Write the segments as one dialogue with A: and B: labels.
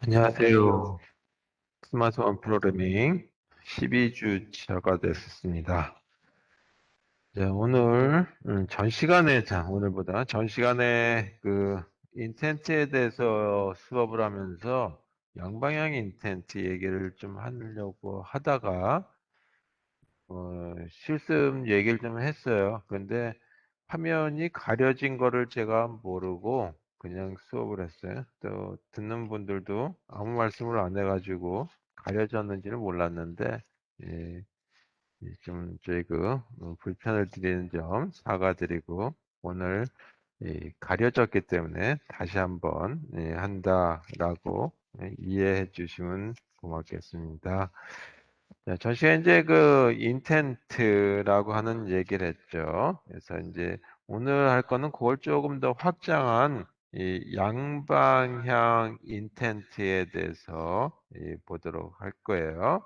A: 안녕하세요. 스마트폰 프로그래밍 12주차가 됐습니다. 자, 오늘 오늘보다 전 시간에 그 인텐트에 대해서 수업을 하면서 양방향 인텐트 얘기를 좀 하려고 하다가 실습 얘기를 좀 했어요. 근데 화면이 가려진 거를 제가 모르고 그냥 수업을 했어요. 또 듣는 분들도 아무 말씀을 안 해가지고 가려졌는지는 몰랐는데, 예, 좀 저희 불편을 드리는 점 사과드리고 오늘 가려졌기 때문에 다시 한번 한다라고 이해해 주시면 고맙겠습니다. 네, 전 시간 이제 그 인텐트라고 하는 얘기를 했죠. 그래서 이제 오늘 할 거는 그걸 조금 더 확장한 이 양방향 인텐트에 대해서 보도록 할 거예요.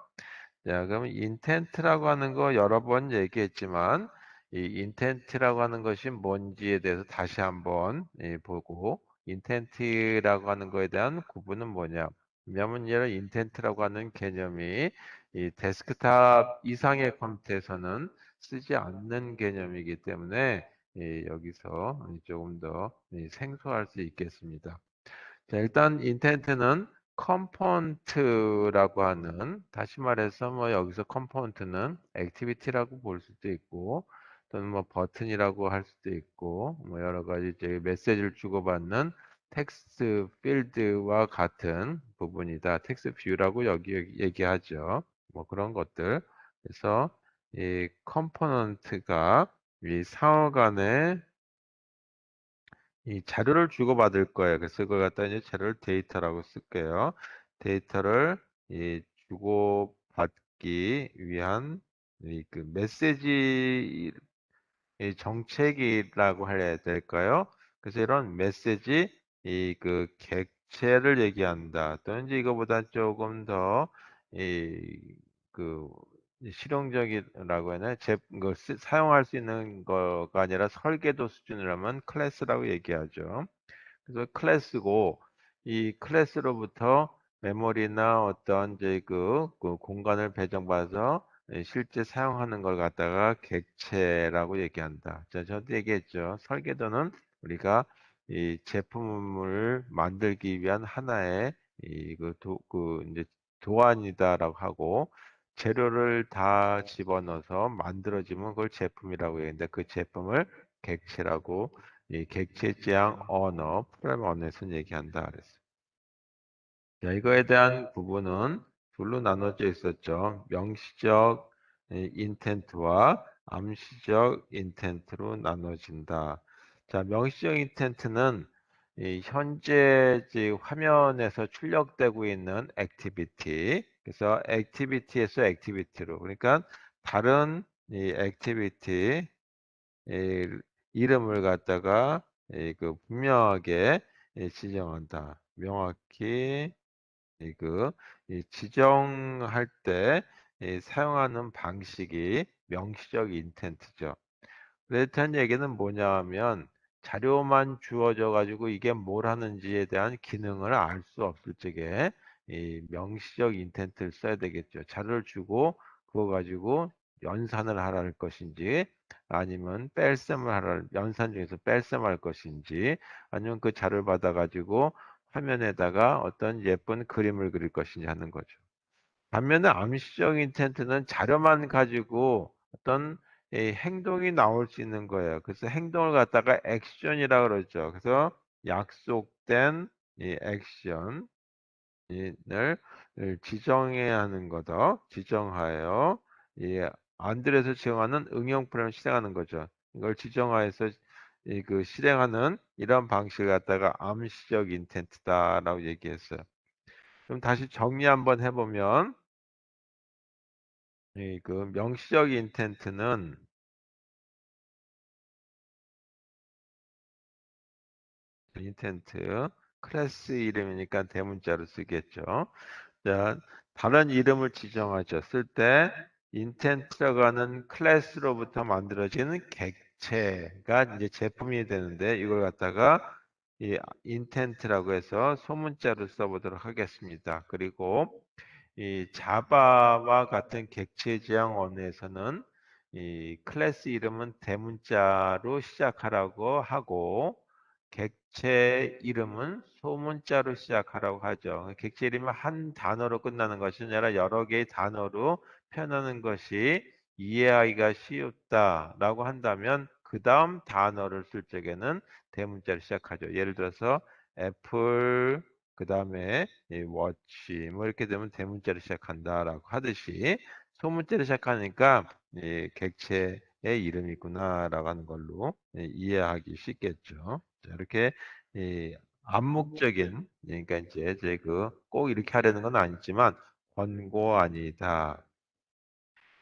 A: 자, 그럼 인텐트라고 하는 거 여러 번 얘기했지만 이 인텐트라고 하는 것이 뭔지에 대해서 다시 한번 보고 인텐트라고 하는 거에 대한 구분은 뭐냐? 왜냐하면 이런 인텐트라고 하는 개념이 이 데스크탑 이상의 컴퓨터에서는 쓰지 않는 개념이기 때문에 여기서 조금 더 생소할 수 있겠습니다. 자, 일단 인텐트는 컴포넌트라고 하는, 다시 말해서 뭐 여기서 컴포넌트는 액티비티라고 볼 수도 있고 또는 뭐 버튼이라고 할 수도 있고 뭐 여러 가지 이제 메시지를 주고받는 텍스트 필드와 같은 부분이다. 텍스트 뷰라고 여기 얘기하죠. 뭐 그런 것들. 그래서 이 컴포넌트가 이 상호 간의 이 자료를 주고받을 거예요. 그래서 그걸 갖다 이제 자료를 데이터라고 쓸게요. 데이터를 주고받기 위한 그 메시지 정책이라고 해야 될까요? 그래서 이런 메시지 객체를 얘기한다. 또는 이제 이거보다 조금 더 그 실용적이라고 해야 하나? 사용할 수 있는 거가 아니라 설계도 수준을 하면 클래스라고 얘기하죠. 그래서 클래스고 이 클래스로부터 메모리나 어떤 이제 그 공간을 배정받아서 실제 사용하는 걸 갖다가 객체라고 얘기한다. 자, 저도 얘기했죠. 설계도는 우리가 이 제품을 만들기 위한 하나의 이제 도안이다라고 하고 재료를 다 집어넣어서 만들어지면 그걸 제품이라고 했는데 그 제품을 객체라고 이 객체지향 언어, 프로그래밍 언어에서 얘기한다 그랬어요. 자, 이거에 대한 부분은 둘로 나눠져 있었죠. 명시적 인텐트와 암시적 인텐트로 나눠진다. 자, 명시적 인텐트는 이 현재 화면에서 출력되고 있는 액티비티, 그래서 액티비티에서 액티비티로, 그러니까 다른 이 액티비티 이름을 갖다가 분명하게 지정한다. 명확히 그 지정할 때 사용하는 방식이 명시적 인텐트죠. 그렇다는 얘기는 뭐냐 하면 자료만 주어져 가지고 이게 뭘 하는지에 대한 기능을 알 수 없을 적에 이 명시적 인텐트를 써야 되겠죠. 자료를 주고 그거 가지고 연산을 하라는 것인지 아니면 뺄셈을 하라 연산 중에서 뺄셈할 것인지 아니면 그 자료를 받아 가지고 화면에다가 어떤 예쁜 그림을 그릴 것인지 하는 거죠. 반면에 암시적 인텐트는 자료만 가지고 어떤 행동이 나올 수 있는 거예요. 그래서 행동을 갖다가 액션이라고 그러죠. 그래서 약속된 이 액션을 지정해야 하는 거다. 지정하여 안드레에서 지정하는 응용 프로그램을 실행하는 거죠. 이걸 지정하여서 실행하는 이런 방식을 갖다가 암시적 인텐트다라고 얘기했어요. 그럼 다시 정리 한번 해보면 명시적 인텐트는 인텐트 클래스 이름이니까 대문자로 쓰겠죠. 자, 다른 이름을 지정하죠. 쓸 때 인텐트라고 하는 클래스로부터 만들어지는 객체가 이제 제품이 되는데 이걸 갖다가 이 intent라고 해서 소문자로 써보도록 하겠습니다. 그리고 이 자바와 같은 객체 지향 언어에서는 이 클래스 이름은 대문자로 시작하라고 하고 객체 이름은 소문자로 시작하라고 하죠. 객체 이름은 한 단어로 끝나는 것이 아니라 여러 개의 단어로 표현하는 것이 이해하기가 쉽다라고 한다면 그 다음 단어를 쓸 적에는 대문자로 시작하죠. 예를 들어서 애플, 그 다음에 워치 뭐 이렇게 되면 대문자로 시작한다라고 하듯이 소문자로 시작하니까 객체의 이름이구나라고 하는 걸로 이해하기 쉽겠죠. 자, 이렇게 암묵적인 그러니까 이제 제 그 꼭 이렇게 하려는 건 아니지만 권고 아니다.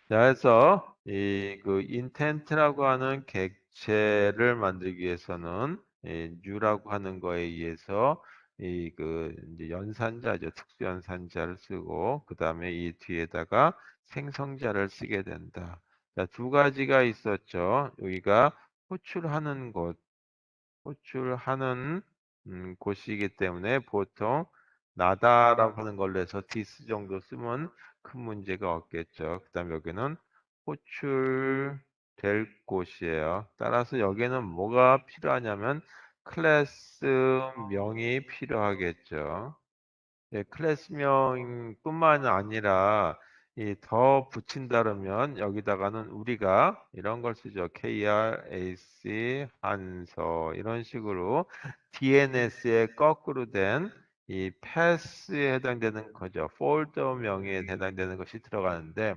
A: 자, 그래서 이 그 인텐트라고 하는 객체를 만들기 위해서는 new라고 하는 거에 의해서 이 그 이제 연산자죠. 특수 연산자를 쓰고 그 다음에 이 뒤에다가 생성자를 쓰게 된다. 자, 두 가지가 있었죠. 여기가 호출하는 곳, 호출하는 곳이기 때문에 보통 나다라고 하는 걸로 해서 this 정도 쓰면 큰 문제가 없겠죠. 그 다음에 여기는 호출될 곳이에요. 따라서 여기는 뭐가 필요하냐면 클래스명이 필요하겠죠. 네, 클래스명뿐만 아니라 이 더 붙인다면 여기다가는 우리가 이런 걸 쓰죠. krac 한서 이런 식으로 DNS에 거꾸로 된 이 패스에 해당되는 거죠. 폴더명에 해당되는 것이 들어가는데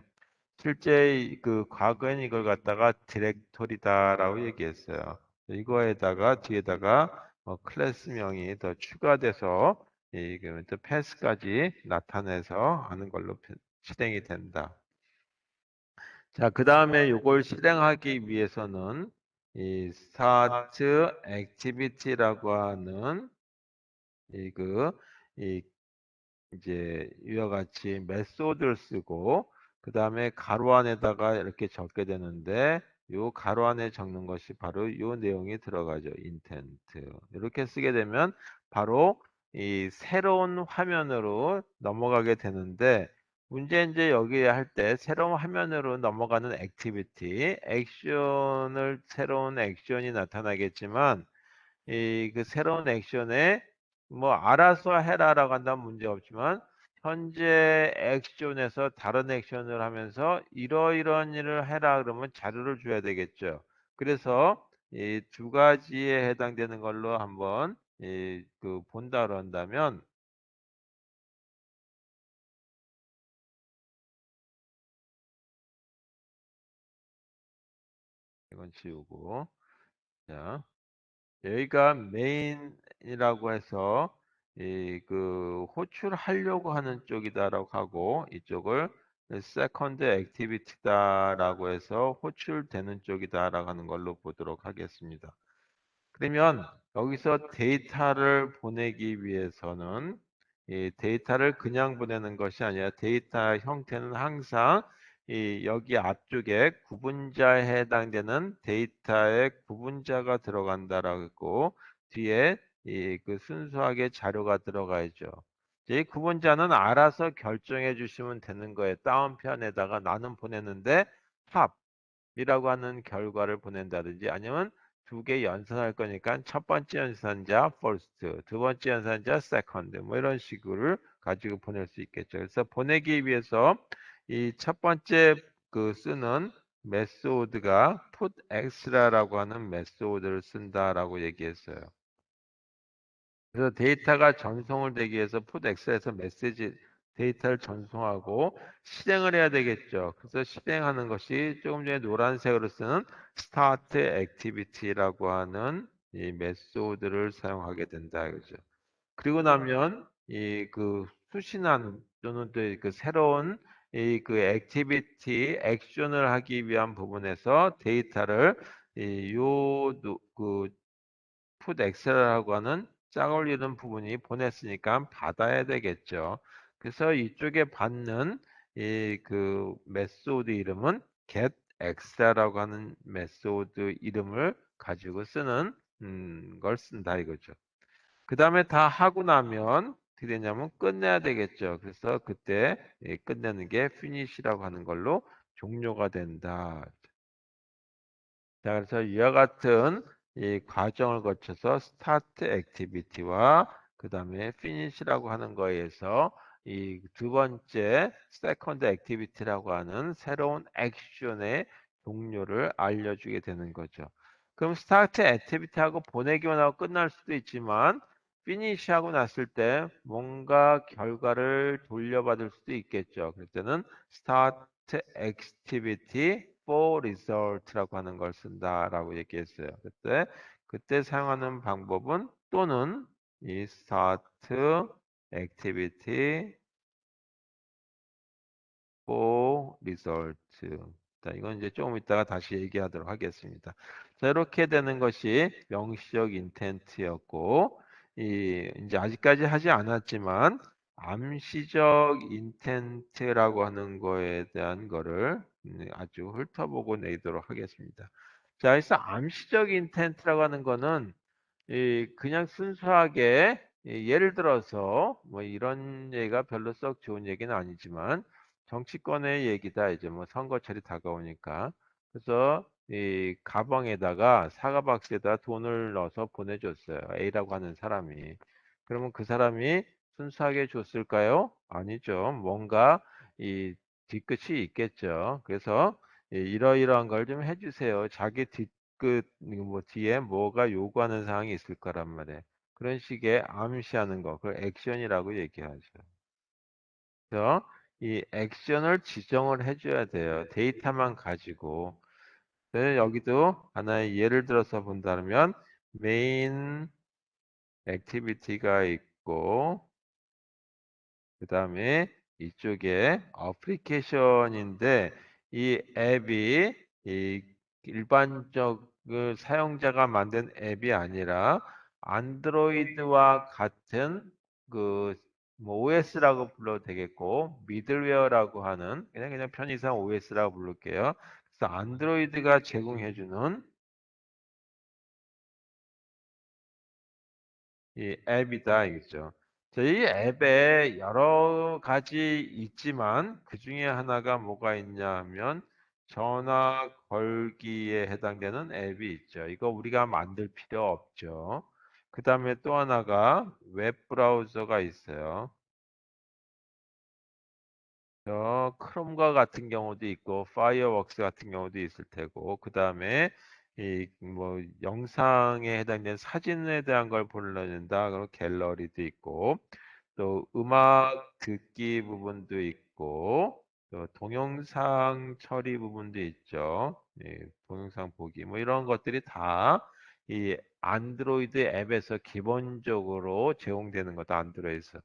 A: 실제 그 과거엔 이걸 갖다가 디렉토리다라고 얘기했어요. 이거에다가 뒤에다가 클래스명이 더 추가돼서 이게 또 패스까지 나타내서 하는 걸로 실행이 된다. 자, 그 다음에 이걸 실행하기 위해서는 이 start activity라고 하는 이그 이 이제 이와 같이 메소드를 쓰고 그 다음에 가로 안에다가 이렇게 적게 되는데 요 가로 안에 적는 것이 바로 요 내용이 들어가죠. intent 이렇게 쓰게 되면 바로 이 새로운 화면으로 넘어가게 되는데 문제 이제 여기 할 때 새로운 화면으로 넘어가는 액티비티 액션을 새로운 액션이 나타나겠지만 이 그 새로운 액션에 뭐 알아서 해라라고 한다면 문제 없지만 현재 액션에서 다른 액션을 하면서 이러이러한 일을 해라 그러면 자료를 줘야 되겠죠. 그래서 이 두 가지에 해당되는 걸로 한번 그 본다 그런다면 이건 지우고 자 여기가 메인이라고 해서 이 그 호출하려고 하는 쪽이다라고 하고 이쪽을 세컨드 액티비티다라고 해서 호출되는 쪽이다라고 하는 걸로 보도록 하겠습니다. 그러면 여기서 데이터를 보내기 위해서는 이 데이터를 그냥 보내는 것이 아니라 데이터 형태는 항상 이 여기 앞쪽에 구분자에 해당되는 데이터의 구분자가 들어간다라고 했고 뒤에 이 그 순수하게 자료가 들어가야죠. 이 구분자는 알아서 결정해 주시면 되는 거예요. 다운편에다가 나는 보냈는데 탑이라고 하는 결과를 보낸다든지 아니면 두 개 연산할 거니까 첫 번째 연산자 first, 두 번째 연산자 second 뭐 이런 식으로 가지고 보낼 수 있겠죠. 그래서 보내기 위해서 이 첫 번째 그 쓰는 메소드가 put extra라고 하는 메소드를 쓴다라고 얘기했어요. 그래서 데이터가 전송을 되기 위해서 put extra에서 메시지 데이터를 전송하고 실행을 해야 되겠죠. 그래서 실행하는 것이 조금 전에 노란색으로 쓰는 start activity라고 하는 이 메소드를 사용하게 된다. 그죠. 그리고 나면 이 그 수신한 또는 또 그 새로운 이 그 액티비티 액션을 하기 위한 부분에서 데이터를 이요그 풋 엑셀이라고 하는 짝을 이룬 부분이 보냈으니까 받아야 되겠죠. 그래서 이쪽에 받는 이 그 메소드 이름은 get extra라고 하는 메소드 이름을 가지고 쓰는 걸 쓴다 이거죠. 그 다음에 다 하고 나면 어떻게 되냐면 끝내야 되겠죠. 그래서 그때 끝내는 게 finish라고 하는 걸로 종료가 된다. 자, 그래서 이와 같은 이 과정을 거쳐서 스타트 액티비티와 그 다음에 finish라고 하는 거에서 이 두 번째 세컨드 액티비티라고 하는 새로운 액션의 종료를 알려주게 되는 거죠. 그럼 스타트 액티비티하고 보내기만 하고 끝날 수도 있지만 finish하고 났을 때 뭔가 결과를 돌려받을 수도 있겠죠. 그럴 때는 start activity for result라고 하는 걸 쓴다라고 얘기했어요. 그때 사용하는 방법은 또는 이 start activity result. 자, 이건 이제 조금 이따가 다시 얘기하도록 하겠습니다. 자, 이렇게 되는 것이 명시적 인텐트였고, 이제 아직까지 하지 않았지만, 암시적 인텐트라고 하는 거에 대한 거를 아주 훑어보고 내도록 하겠습니다. 자, 그래서 암시적 인텐트라고 하는 거는 그냥 순수하게 예를 들어서 뭐 이런 얘기가 별로 썩 좋은 얘기는 아니지만 정치권의 얘기다 이제 뭐 선거철이 다가오니까 그래서 이 가방에다가 사과 박스에다 돈을 넣어서 보내줬어요. A라고 하는 사람이. 그러면 그 사람이 순수하게 줬을까요? 아니죠. 뭔가 이 뒤끝이 있겠죠. 그래서 이러이러한 걸 좀 해주세요. 자기 뭐 뒤에 뭐가 요구하는 사항이 있을 거란 말이에요. 그런 식의 암시하는 거, 그걸 액션이라고 얘기하죠. 그래서 이 액션을 지정을 해줘야 돼요. 데이터만 가지고. 그래서 여기도 하나의 예를 들어서 본다면 메인 액티비티가 있고 그 다음에 이쪽에 어플리케이션인데 이 앱이 이 일반적 그 사용자가 만든 앱이 아니라 안드로이드와 같은 그뭐 OS라고 불러도 되겠고 미들웨어라고 하는 그냥 편의상 OS라고 부를게요. 그래서 안드로이드가 제공해주는 이 앱이다 이거죠. 저희 앱에 여러 가지 있지만 그 중에 하나가 뭐가 있냐 하면 전화 걸기에 해당되는 앱이 있죠. 이거 우리가 만들 필요 없죠. 그 다음에 또 하나가 웹 브라우저가 있어요. 크롬과 같은 경우도 있고 파이어웍스 같은 경우도 있을 테고 그 다음에 이 뭐 영상에 해당되는 사진에 대한 걸 보려낸다 그럼 갤러리도 있고 또 음악 듣기 부분도 있고 또 동영상 처리 부분도 있죠. 동영상 보기 뭐 이런 것들이 다 이 안드로이드 앱에서 기본적으로 제공되는 거다 안드로이드에서.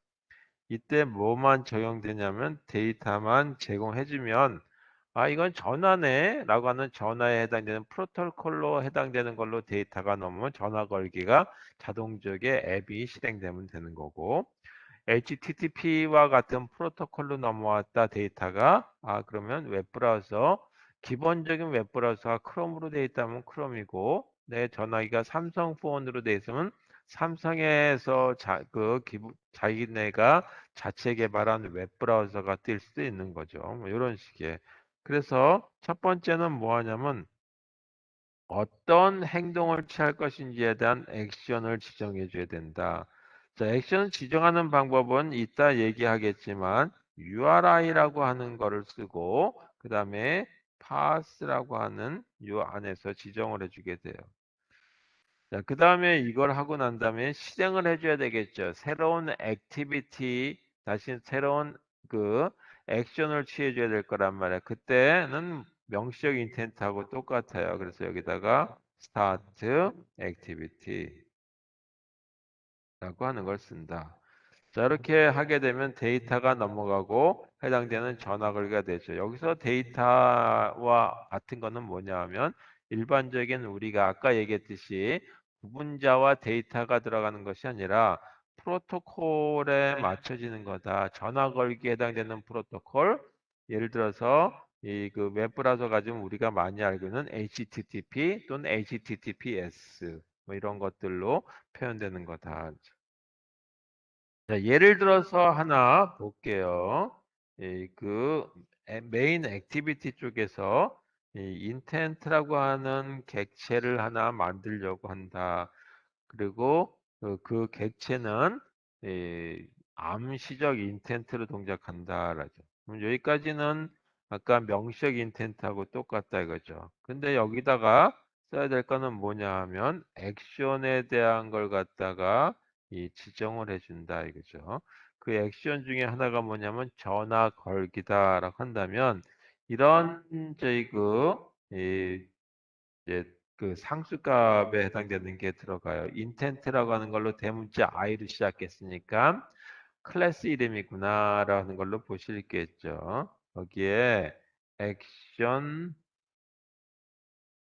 A: 이때 뭐만 적용되냐면 데이터만 제공해주면 아 이건 전화네 라고 하는 전화에 해당되는 프로토콜로 해당되는 걸로 데이터가 넘으면 전화 걸기가 자동적에 앱이 실행되면 되는 거고 HTTP와 같은 프로토콜로 넘어왔다 데이터가 그러면 웹브라우저 기본적인 웹브라우저가 크롬으로 되어 있다면 크롬이고 내 전화기가 삼성 폰으로 되어 있으면 삼성에서 자기네가 자체 개발한 웹브라우저가 뜰 수도 있는 거죠. 뭐 이런 식의. 그래서 첫 번째는 뭐 하냐면 어떤 행동을 취할 것인지에 대한 액션을 지정해 줘야 된다. 자, 액션을 지정하는 방법은 이따 얘기하겠지만 URI라고 하는 거를 쓰고 그 다음에 pass라고 하는 요 안에서 지정을 해주게 돼요. 자, 그 다음에 이걸 하고 난 다음에 실행을 해줘야 되겠죠. 새로운 액티비티, 다시 새로운 그 액션을 취해줘야 될 거란 말이야. 그때는 명시적 인텐트하고 똑같아요. 그래서 여기다가 start activity라고 하는 걸 쓴다. 자, 이렇게 하게 되면 데이터가 넘어가고 해당되는 전화 걸기가 되죠. 여기서 데이터와 같은 거는 뭐냐 하면 일반적인 우리가 아까 얘기했듯이 구분자와 데이터가 들어가는 것이 아니라 프로토콜에 맞춰지는 거다. 전화 걸기에 해당되는 프로토콜. 예를 들어서 이 그 웹브라우저 가지고 우리가 많이 알고 있는 HTTP 또는 HTTPS 뭐 이런 것들로 표현되는 거다. 자, 예를 들어서 하나 볼게요. 메인 액티비티 쪽에서 이 인텐트라고 하는 객체를 하나 만들려고 한다. 그리고 그 객체는 암시적 인텐트로 동작한다라죠. 그럼 여기까지는 아까 명시적 인텐트하고 똑같다 이거죠. 근데 여기다가 써야 될 거는 뭐냐 하면 액션에 대한 걸 갖다가 지정을 해준다 이거죠. 그 액션 중에 하나가 뭐냐면 전화 걸기다라고 한다면 이런 저희 이제 그 상수값에 해당되는 게 들어가요. 인텐트라고 하는 걸로 대문자 i로 시작했으니까 클래스 이름이구나라는 걸로 보실 게 있죠. 거기에 액션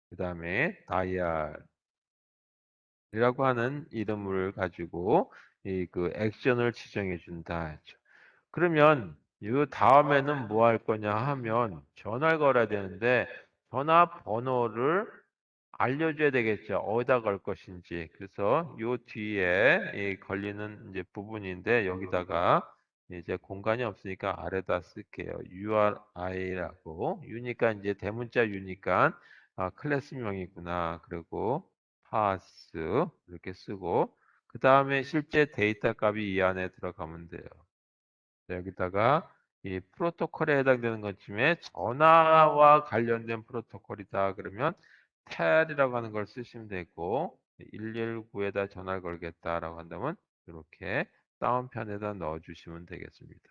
A: 그다음에 다이얼이라고 하는 이름을 가지고 이 그 액션을 지정해 준다 했죠. 그러면 이 다음에는 뭐 할 거냐 하면 전화를 걸어야 되는데 전화번호를 알려줘야 되겠죠. 어디다 걸 것인지. 그래서 요 뒤에 이 걸리는 이제 부분인데 여기다가 이제 공간이 없으니까 아래다 쓸게요. URI라고. 유니까 이제 대문자 유니까 클래스명이구나. 그리고 파스 이렇게 쓰고 그 다음에 실제 데이터 값이 이 안에 들어가면 돼요. 여기다가 이 프로토콜에 해당되는 것쯤에 전화와 관련된 프로토콜이다 그러면 텔이라고 하는 걸 쓰시면 되고 119에다 전화를 걸겠다라고 한다면 이렇게 다운편에다 넣어 주시면 되겠습니다.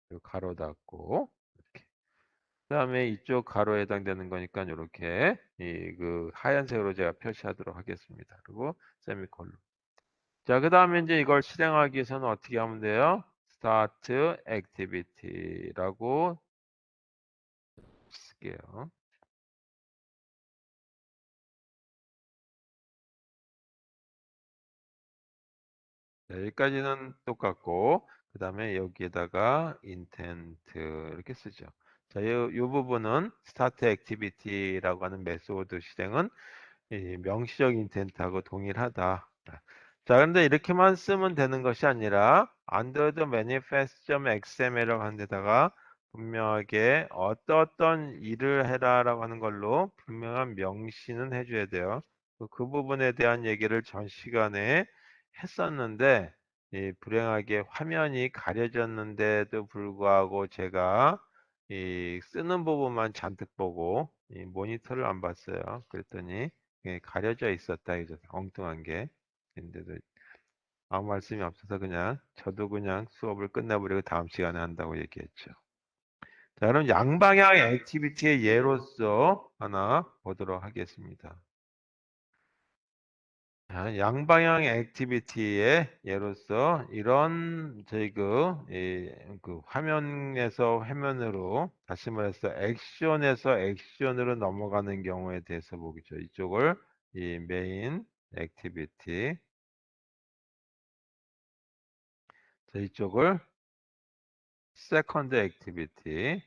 A: 그리고 가로 닫고 이렇게. 그다음에 이쪽 가로에 해당되는 거니까 이렇게 그 하얀색으로 제가 표시하도록 하겠습니다. 그리고 세미콜론. 자, 그 다음에 이제 이걸 실행하기 위해서는 어떻게 하면 돼요? Start Activity라고 쓸게요. 자, 여기까지는 똑같고, 그 다음에 여기에다가 intent 이렇게 쓰죠. 자, 이 부분은 Start Activity라고 하는 메소드 실행은 이 명시적 인텐트하고 동일하다. 자, 근데 이렇게만 쓰면 되는 것이 아니라 Under the manifest.xml이라고 하는 데다가 분명하게 어떤 일을 해라라고 하는 걸로 분명한 명시는 해줘야 돼요. 그 부분에 대한 얘기를 전 시간에 했었는데 불행하게 화면이 가려졌는데도 불구하고 제가 이 쓰는 부분만 잔뜩 보고 이 모니터를 안 봤어요. 그랬더니 가려져 있었다 이죠. 엉뚱한 게. 근데도 아무 말씀이 없어서 그냥 저도 그냥 수업을 끝내버리고 다음 시간에 한다고 얘기했죠. 자, 그럼 양방향 액티비티의 예로서 하나 보도록 하겠습니다. 자, 양방향 액티비티의 예로서 이런 저희 그 화면에서 화면으로 다시 말해서 액션에서 액션으로 넘어가는 경우에 대해서 보겠죠. 이쪽을 이 메인 액티비티 자, 이쪽을 세컨드 액티비티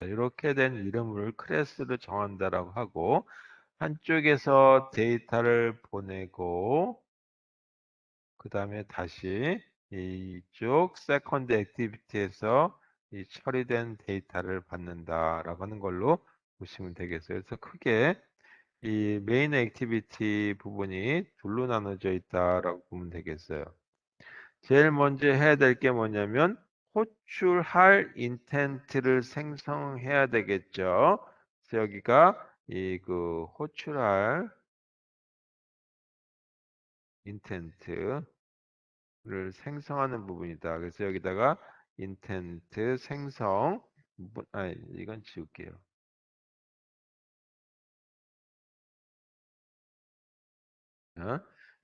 A: 이렇게 된 이름을 클래스로 정한다라고 하고 한쪽에서 데이터를 보내고 그 다음에 다시 이쪽 세컨드 액티비티에서 이 처리된 데이터를 받는다라고 하는 걸로 보시면 되겠어요. 그래서 크게 이 메인 액티비티 부분이 둘로 나눠져 있다라고 보면 되겠어요. 제일 먼저 해야 될 게 뭐냐면 호출할 인텐트를 생성해야 되겠죠. 그래서 여기가 이 그 호출할 인텐트를 생성하는 부분이다. 그래서 여기다가 인텐트 생성 이건 지울게요.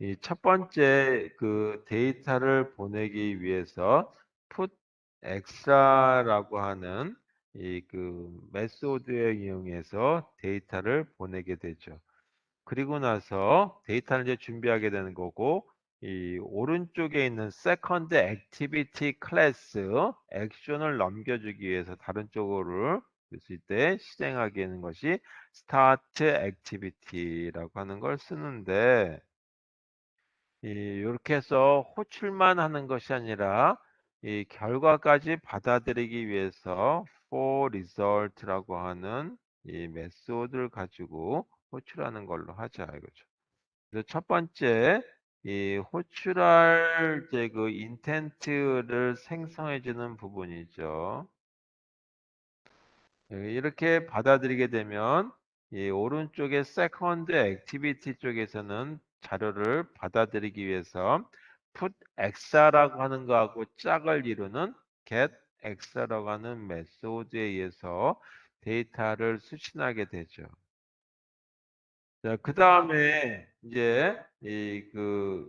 A: 이 첫 번째 그 데이터를 보내기 위해서 put extra라고 하는 이 그 메소드에 이용해서 데이터를 보내게 되죠. 그리고 나서 데이터를 이제 준비하게 되는 거고 이 오른쪽에 있는 second activity class 액션을 넘겨주기 위해서 다른 쪽으로 그래서 이때 실행하게 하는 것이 start activity라고 하는 걸 쓰는데 이렇게 해서 호출만 하는 것이 아니라 이 결과까지 받아들이기 위해서 for result라고 하는 이 메소드를 가지고 호출하는 걸로 하자 이거죠. 그래서 첫 번째 이 호출할 이제 그 인텐트를 생성해 주는 부분이죠. 이렇게 받아들이게 되면 이 오른쪽에 second activity 쪽에서는 자료를 받아들이기 위해서 put x라고 하는 거하고 짝을 이루는 get x라고 하는 메소드에 의해서 데이터를 수신하게 되죠. 자, 그 다음에 이제 이그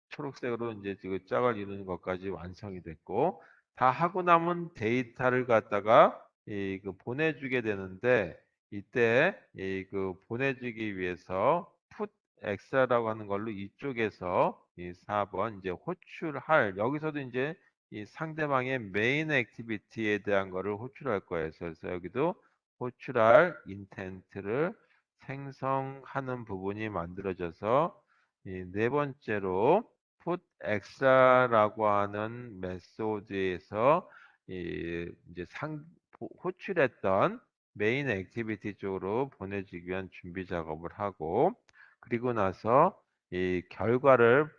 A: 초록색으로 이제 그 짝을 이루는 것까지 완성이 됐고 다 하고 남은 데이터를 갖다가 그 보내주게 되는데 이때 그 보내주기 위해서 put x라고 하는 걸로 이쪽에서 이 4번 이제 호출할 여기서도 이제 이 상대방의 메인 액티비티에 대한 거를 호출할 거예요. 그래서 여기도 호출할 인텐트를 생성하는 부분이 만들어져서 이 네 번째로 put extra라고 하는 메소드에서 이제 호출했던 메인 액티비티 쪽으로 보내주기 위한 준비 작업을 하고 그리고 나서 이 결과를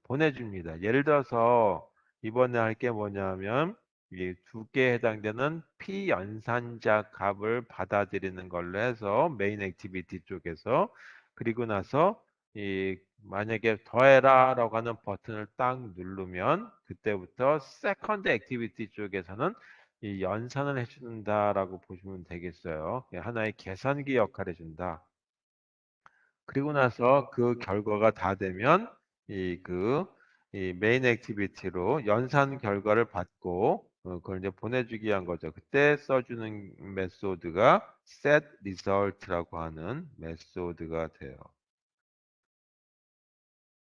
A: 보내줍니다. 예를 들어서 이번에 할 게 뭐냐면 이 두 개에 해당되는 피연산자 값을 받아들이는 걸로 해서 메인 액티비티 쪽에서 그리고 나서 이 만약에 더해라라고 하는 버튼을 딱 누르면 그때부터 세컨드 액티비티 쪽에서는 이 연산을 해준다라고 보시면 되겠어요. 하나의 계산기 역할을 해준다. 그리고 나서 그 결과가 다 되면 이 메인 액티비티로 연산 결과를 받고 그걸 이제 보내주기 위한 거죠. 그때 써주는 메소드가 set result라고 하는 메소드가 돼요.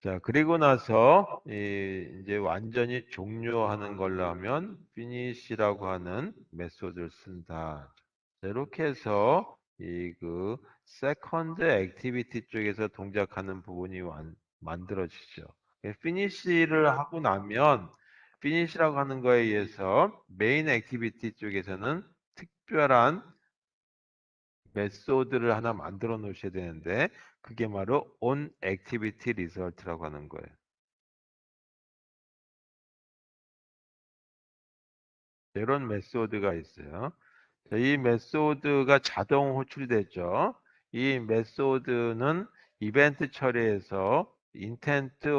A: 자, 그리고 나서 이제 완전히 종료하는 걸로 하면 finish라고 하는 메소드를 쓴다. 자, 이렇게 해서 이 그 세컨드 액티비티 쪽에서 동작하는 부분이 만들어지죠. finish를 하고 나면 finish라고 하는 거에 의해서 메인 액티비티 쪽에서는 특별한 메소드를 하나 만들어 놓으셔야 되는데 그게 바로 on activity result라고 하는 거예요. 이런 메소드가 있어요. 자, 이 메소드가 자동 호출이 되죠. 이 메소드는 이벤트 처리에서 인텐트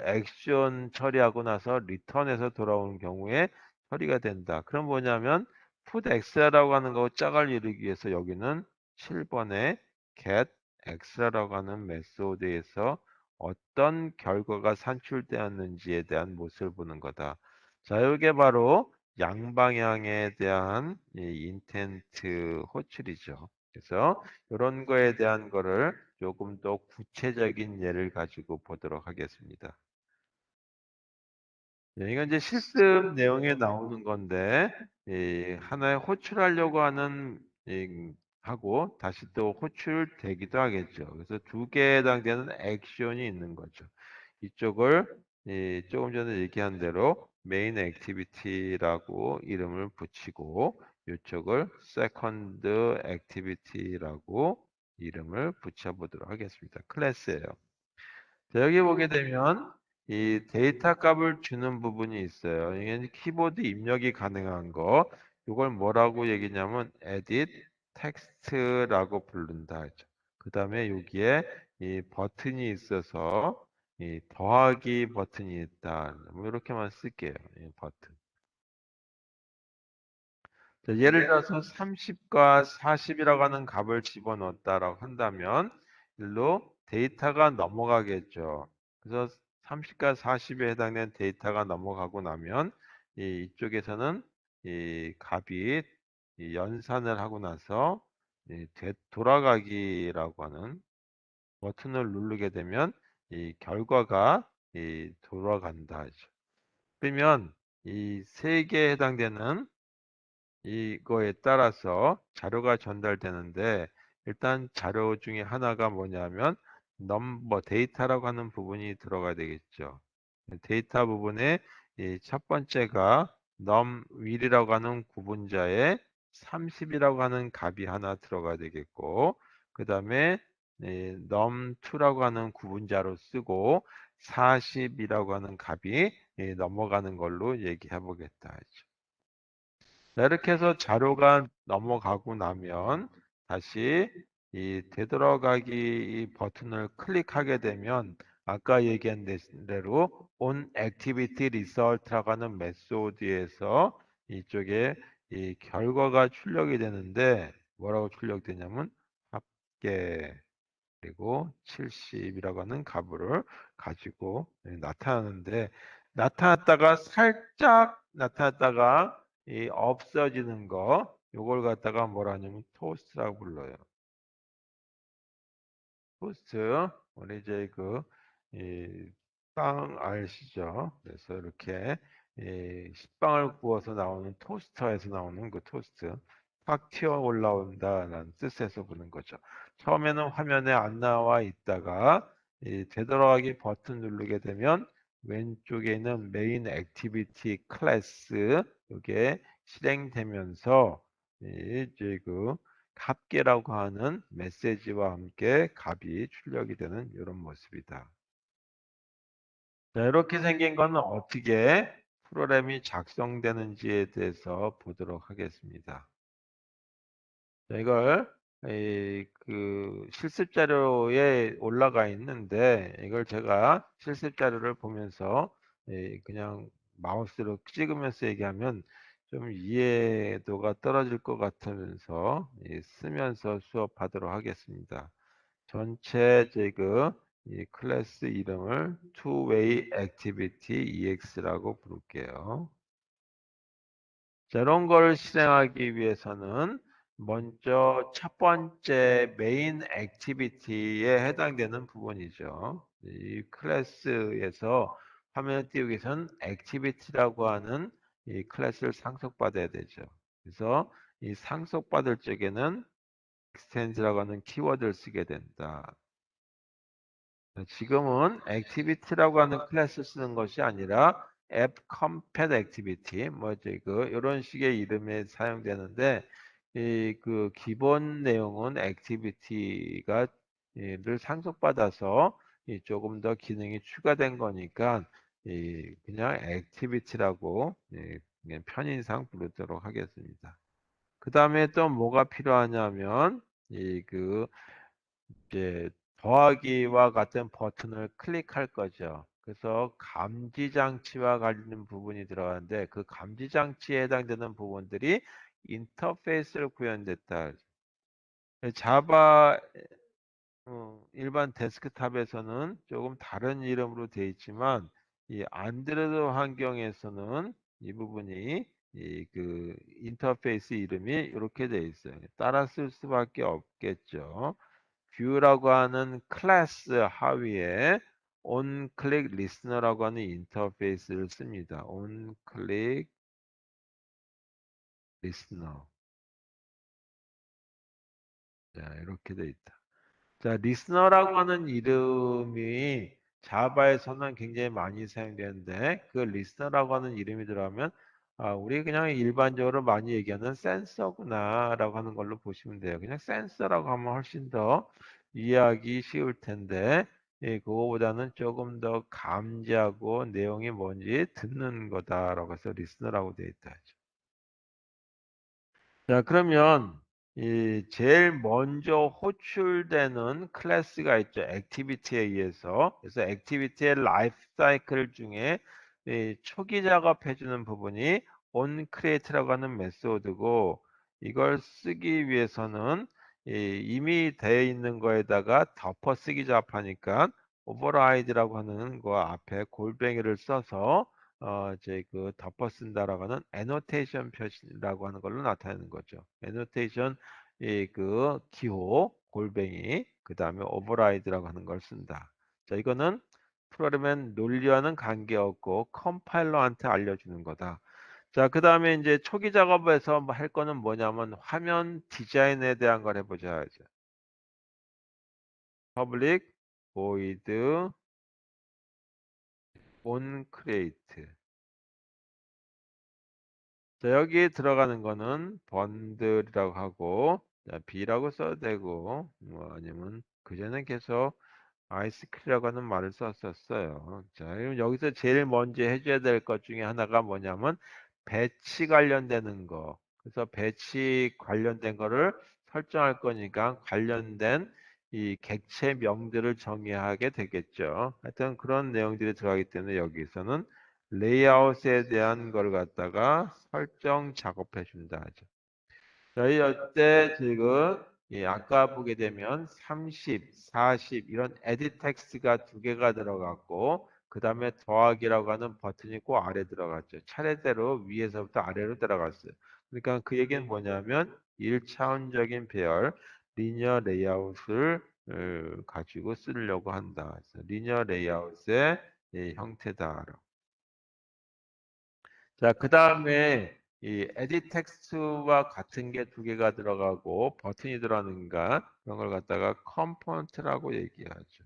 A: 액션 처리하고 나서 리턴해서 돌아오는 경우에 처리가 된다. 그럼 뭐냐면 put x라고 하는 거 짝을 이루기 위해서 여기는 7번에 get x라고 하는 메소드에서 어떤 결과가 산출되었는지에 대한 모습을 보는 거다. 자, 이게 바로 양방향에 대한 이 인텐트 호출이죠. 그래서 이런 거에 대한 거를 조금 더 구체적인 예를 가지고 보도록 하겠습니다. 네, 이건 이제 실습 내용에 나오는 건데 하나의 호출하려고 하는 하고 다시 또 호출되기도 하겠죠. 그래서 두 개에 해당되는 액션이 있는 거죠. 이쪽을 조금 전에 얘기한 대로 메인 액티비티라고 이름을 붙이고 이쪽을 세컨드 액티비티라고 이름을 붙여보도록 하겠습니다. 클래스예요. 자, 여기 보게 되면 이 데이터 값을 주는 부분이 있어요. 이게 이제 키보드 입력이 가능한 거. 이걸 뭐라고 얘기냐면 edit text라고 부른다 했죠. 그 다음에 여기에 이 버튼이 있어서 이 더하기 버튼이 있다. 뭐 이렇게만 쓸게요. 이 버튼. 자, 예를 들어서 30과 40이라고 하는 값을 집어넣었다라고 한다면 일로 데이터가 넘어가겠죠. 그래서 30과 40에 해당되는 데이터가 넘어가고 나면 이쪽에서는 이 값이 이 연산을 하고 나서 돌아가기라고 하는 버튼을 누르게 되면 이 결과가 돌아간다 하죠. 그러면 이 세 개에 해당되는 이거에 따라서 자료가 전달되는데 일단 자료 중에 하나가 뭐냐면 넘버 데이터라고 하는 부분이 들어가야 되겠죠. 데이터 부분에 이 첫 번째가 numwill이라고 하는 구분자에 30이라고 하는 값이 하나 들어가야 되겠고 그 다음에 num2라고 하는 구분자로 쓰고 40이라고 하는 값이 넘어가는 걸로 얘기해 보겠다. 자, 이렇게 해서 자료가 넘어가고 나면 다시 이 되돌아가기 이 버튼을 클릭하게 되면 아까 얘기한 대로 on activity result라고 하는 메소드에서 이쪽에 이 결과가 출력이 되는데 뭐라고 출력되냐면 합계 그리고 70이라고 하는 값을 가지고 나타나는데 나타났다가 살짝 나타났다가 이 없어지는 거 요걸 갖다가 뭐라 하냐면 토스트라고 불러요. 토스트 우리 이제 그이빵 아시죠? 그래서 이렇게 이 식빵을 구워서 나오는 토스터에서 나오는 그 토스트 팍 튀어 올라온다라는 뜻에서 부는 거죠. 처음에는 화면에 안 나와 있다가 이 되돌아가기 버튼 누르게 되면 왼쪽에 있는 메인 액티비티 클래스 이게 실행되면서 이제 합계라고 하는 메시지와 함께 값이 출력이 되는 이런 모습이다. 자, 이렇게 생긴 거는 어떻게 프로그램이 작성되는지에 대해서 보도록 하겠습니다. 자, 이걸 실습 자료에 올라가 있는데 이걸 제가 실습 자료를 보면서 그냥 마우스로 찍으면서 얘기하면 좀 이해도가 떨어질 것 같으면서 쓰면서 수업하도록 하겠습니다. 전체 이 클래스 이름을 Two-Way Activity EX라고 부를게요. 자, 이런 걸 실행하기 위해서는 먼저 첫 번째 메인 액티비티에 해당되는 부분이죠. 이 클래스에서 화면에 띄우기 위해서는 액티비티라고 하는 이 클래스를 상속받아야 되죠. 그래서 이 상속받을 적에는 extend라고 하는 키워드를 쓰게 된다. 지금은 activity라고 하는 클래스 쓰는 것이 아니라 app compat activity 뭐 이제 이런 식의 이름에 사용되는데 이 기본 내용은 activity가 를 상속받아서 조금 더 기능이 추가된 거니까 그냥 activity라고 그냥 편의상 부르도록 하겠습니다. 그 다음에 또 뭐가 필요하냐면 이제 더하기와 같은 버튼을 클릭할 거죠. 그래서 감지 장치와 관련된 부분이 들어가는데 그 감지 장치에 해당되는 부분들이 인터페이스로 구현됐다. 자바 일반 데스크탑에서는 조금 다른 이름으로 되어 있지만 이 안드로이드 환경에서는 이 부분이 인터페이스 이름이 이렇게 되어 있어요. 따라 쓸 수밖에 없겠죠. 뷰라고 하는 클래스 하위에 onClick listener라고 하는 인터페이스를 씁니다. onClick listener. 자, 이렇게 돼 있다. 자, 리스너라고 하는 이름이 자바에서는 굉장히 많이 사용되는데 그 리스너라고 하는 이름이 들어가면 우리 그냥 일반적으로 많이 얘기하는 센서구나라고 하는 걸로 보시면 돼요. 그냥 센서라고 하면 훨씬 더 이해하기 쉬울 텐데 그거보다는 조금 더 감지하고 내용이 뭔지 듣는 거다라고 해서 리스너라고 되어 있다. 자, 그러면 제일 먼저 호출되는 클래스가 있죠. 액티비티에 의해서. 그래서 액티비티의 라이프 사이클 중에 초기 작업해주는 부분이 onCreate라고 하는 메소드고 이걸 쓰기 위해서는 이미 되어 있는 거에다가 덮어 쓰기 작업하니까 override라고 하는 거 앞에 골뱅이를 써서 이제 덮어 쓴다라고 하는 애노테이션 표시라고 하는 걸로 나타내는 거죠. 애노테이션 기호 골뱅이 그 다음에 오버라이드라고 하는 걸 쓴다. 자, 이거는 프로그램의 논리와는 관계없고 컴파일러한테 알려주는 거다. 자, 그 다음에 이제 초기 작업에서 뭐할 거는 뭐냐면 화면 디자인에 대한 걸 해보자. 이제. public void on create. 자, 여기 들어가는 거는 번들이라고 하고, 자, B라고 써도 되고, 뭐 아니면 그전에 계속 아이스크림이라고 하는 말을 썼었어요. 자, 그럼 여기서 제일 먼저 해줘야 될 것 중에 하나가 뭐냐면 배치 관련되는 거. 그래서 배치 관련된 거를 설정할 거니까 관련된 이 객체명들을 정의하게 되겠죠. 하여튼 그런 내용들이 들어가기 때문에 여기서는 레이아웃에 대한 걸 갖다가 설정 작업해 준다 하죠. 저희 이때 지금 아까 보게 되면 30, 40 이런 에디 텍스트가 두 개가 들어갔고 그 다음에 더하기라고 하는 버튼이 꼭 아래 들어갔죠. 차례대로 위에서부터 아래로 들어갔어요. 그러니까 그 얘기는 뭐냐면 1차원적인 배열, 리니어 레이아웃을 가지고 쓰려고 한다. 그래서 리니어 레이아웃의 형태다. 자, 그 다음에 이 에디 텍스트와 같은 게 두 개가 들어가고 버튼이 들어가는가 그런 걸 갖다가 컴포넌트라고 얘기하죠.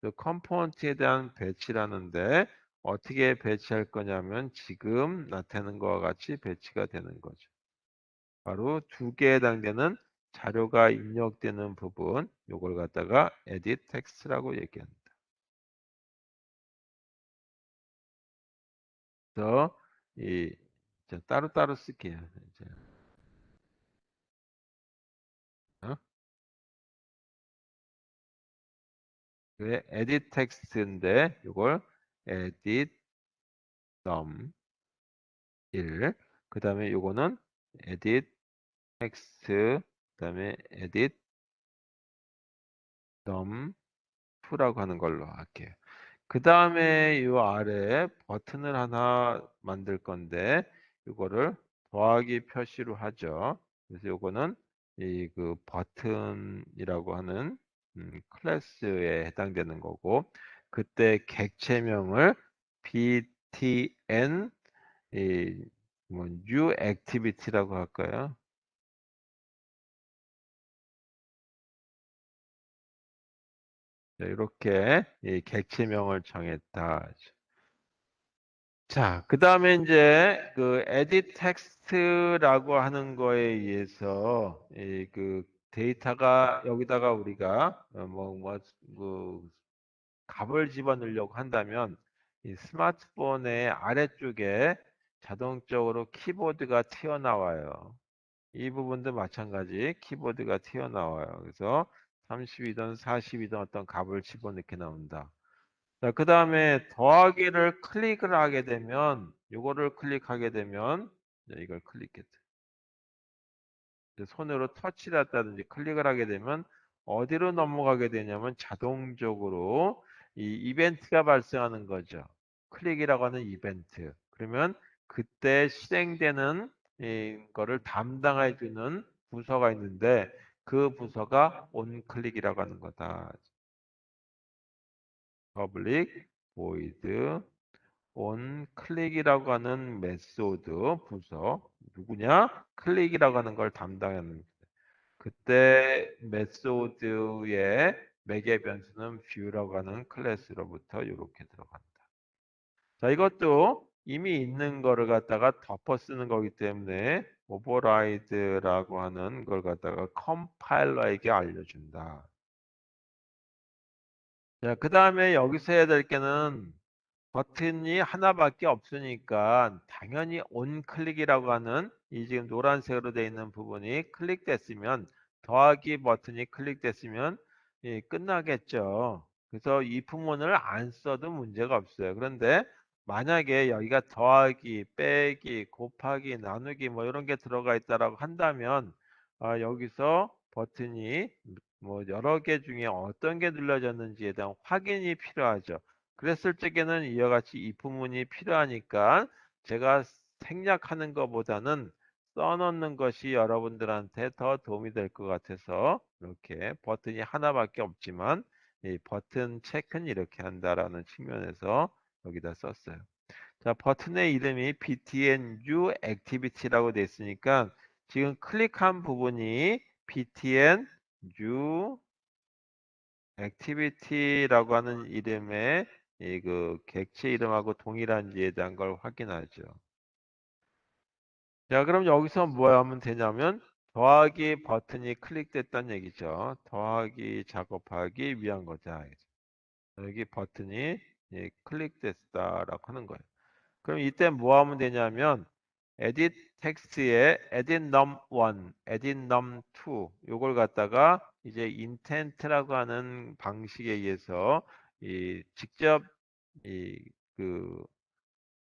A: 그 컴포넌트에 대한 배치라는데 어떻게 배치할 거냐면 지금 나타내는 것과 같이 배치가 되는 거죠. 바로 두 개에 해당되는 자료가 입력되는 부분 요걸 갖다가 에디 텍스트라고 얘기합니다. 그래서 이 따로따로 쓸게요. 이제. 어? 그 edit 텍스트인데 이걸 edit num 1 그다음에 요거는 edit 텍스트 그다음에 edit num 2라고 하는 걸로 할게요. 그 다음에 요 아래 버튼을 하나 만들 건데 이거를 더하기 표시로 하죠. 그래서 요거는 이 그 버튼이라고 하는 클래스에 해당되는 거고 그때 객체명을 btn 뭐 new activity라고 할까요? 자, 이렇게 이 객체명을 정했다. 자, 그 다음에 이제 그 edit text라고 하는 거에 의해서 이 그 데이터가 여기다가 우리가 그 값을 집어넣으려고 한다면 이 스마트폰의 아래쪽에 자동적으로 키보드가 튀어나와요. 이 부분도 마찬가지 키보드가 튀어나와요. 그래서 30이든 40이든 어떤 값을 집어넣게 나온다. 자, 그 다음에 더하기를 클릭을 하게 되면, 요거를 클릭하게 되면, 이걸 클릭했죠. 손으로 터치를 했다든지 클릭을 하게 되면, 어디로 넘어가게 되냐면, 자동적으로 이 이벤트가 발생하는 거죠. 클릭이라고 하는 이벤트. 그러면 그때 실행되는 이 거를 담당해 주는 부서가 있는데, 그 부서가 온클릭이라고 하는 거다. public void on 클릭이라고 하는 메소드 부서 누구냐? 클릭이라고 하는 걸 담당하는 그때 메소드의 매개 변수는 view라고 하는 클래스로부터 이렇게 들어간다. 자, 이것도 이미 있는 거를 갖다가 덮어 쓰는 거기 때문에 override라고 하는 걸 갖다가 컴파일러에게 알려준다. 자, 그 다음에 여기서 해야 될 게는 버튼이 하나밖에 없으니까 당연히 온클릭이라고 하는 이 지금 노란색으로 되어 있는 부분이 클릭됐으면 더하기 버튼이 클릭됐으면 끝나겠죠. 그래서 이 부분을 안 써도 문제가 없어요. 그런데 만약에 여기가 더하기, 빼기, 곱하기, 나누기 뭐 이런 게 들어가 있다라고 한다면 여기서 버튼이 뭐 여러 개 중에 어떤 게 눌러졌는지에 대한 확인이 필요하죠. 그랬을 적에는 이와 같이 이 부분이 필요하니까 제가 생략하는 것보다는 써놓는 것이 여러분들한테 더 도움이 될 것 같아서 이렇게 버튼이 하나밖에 없지만 이 버튼 체크는 이렇게 한다라는 측면에서 여기다 썼어요. 자, 버튼의 이름이 btn new activity라고 돼 있으니까 지금 클릭한 부분이 btn new activity라고 하는 이름의 이 그 객체 이름하고 동일한지에 대한 걸 확인하죠. 자, 그럼 여기서 뭐 하면 되냐면 더하기 버튼이 클릭됐다는 얘기죠. 더하기 작업하기 위한 거죠. 여기 버튼이 클릭됐다라고 하는 거예요. 그럼 이때 뭐 하면 되냐면 edit 텍스트에 edit num1, edit num2 요걸 갖다가 이제 intent라고 하는 방식에 의해서 직접 이그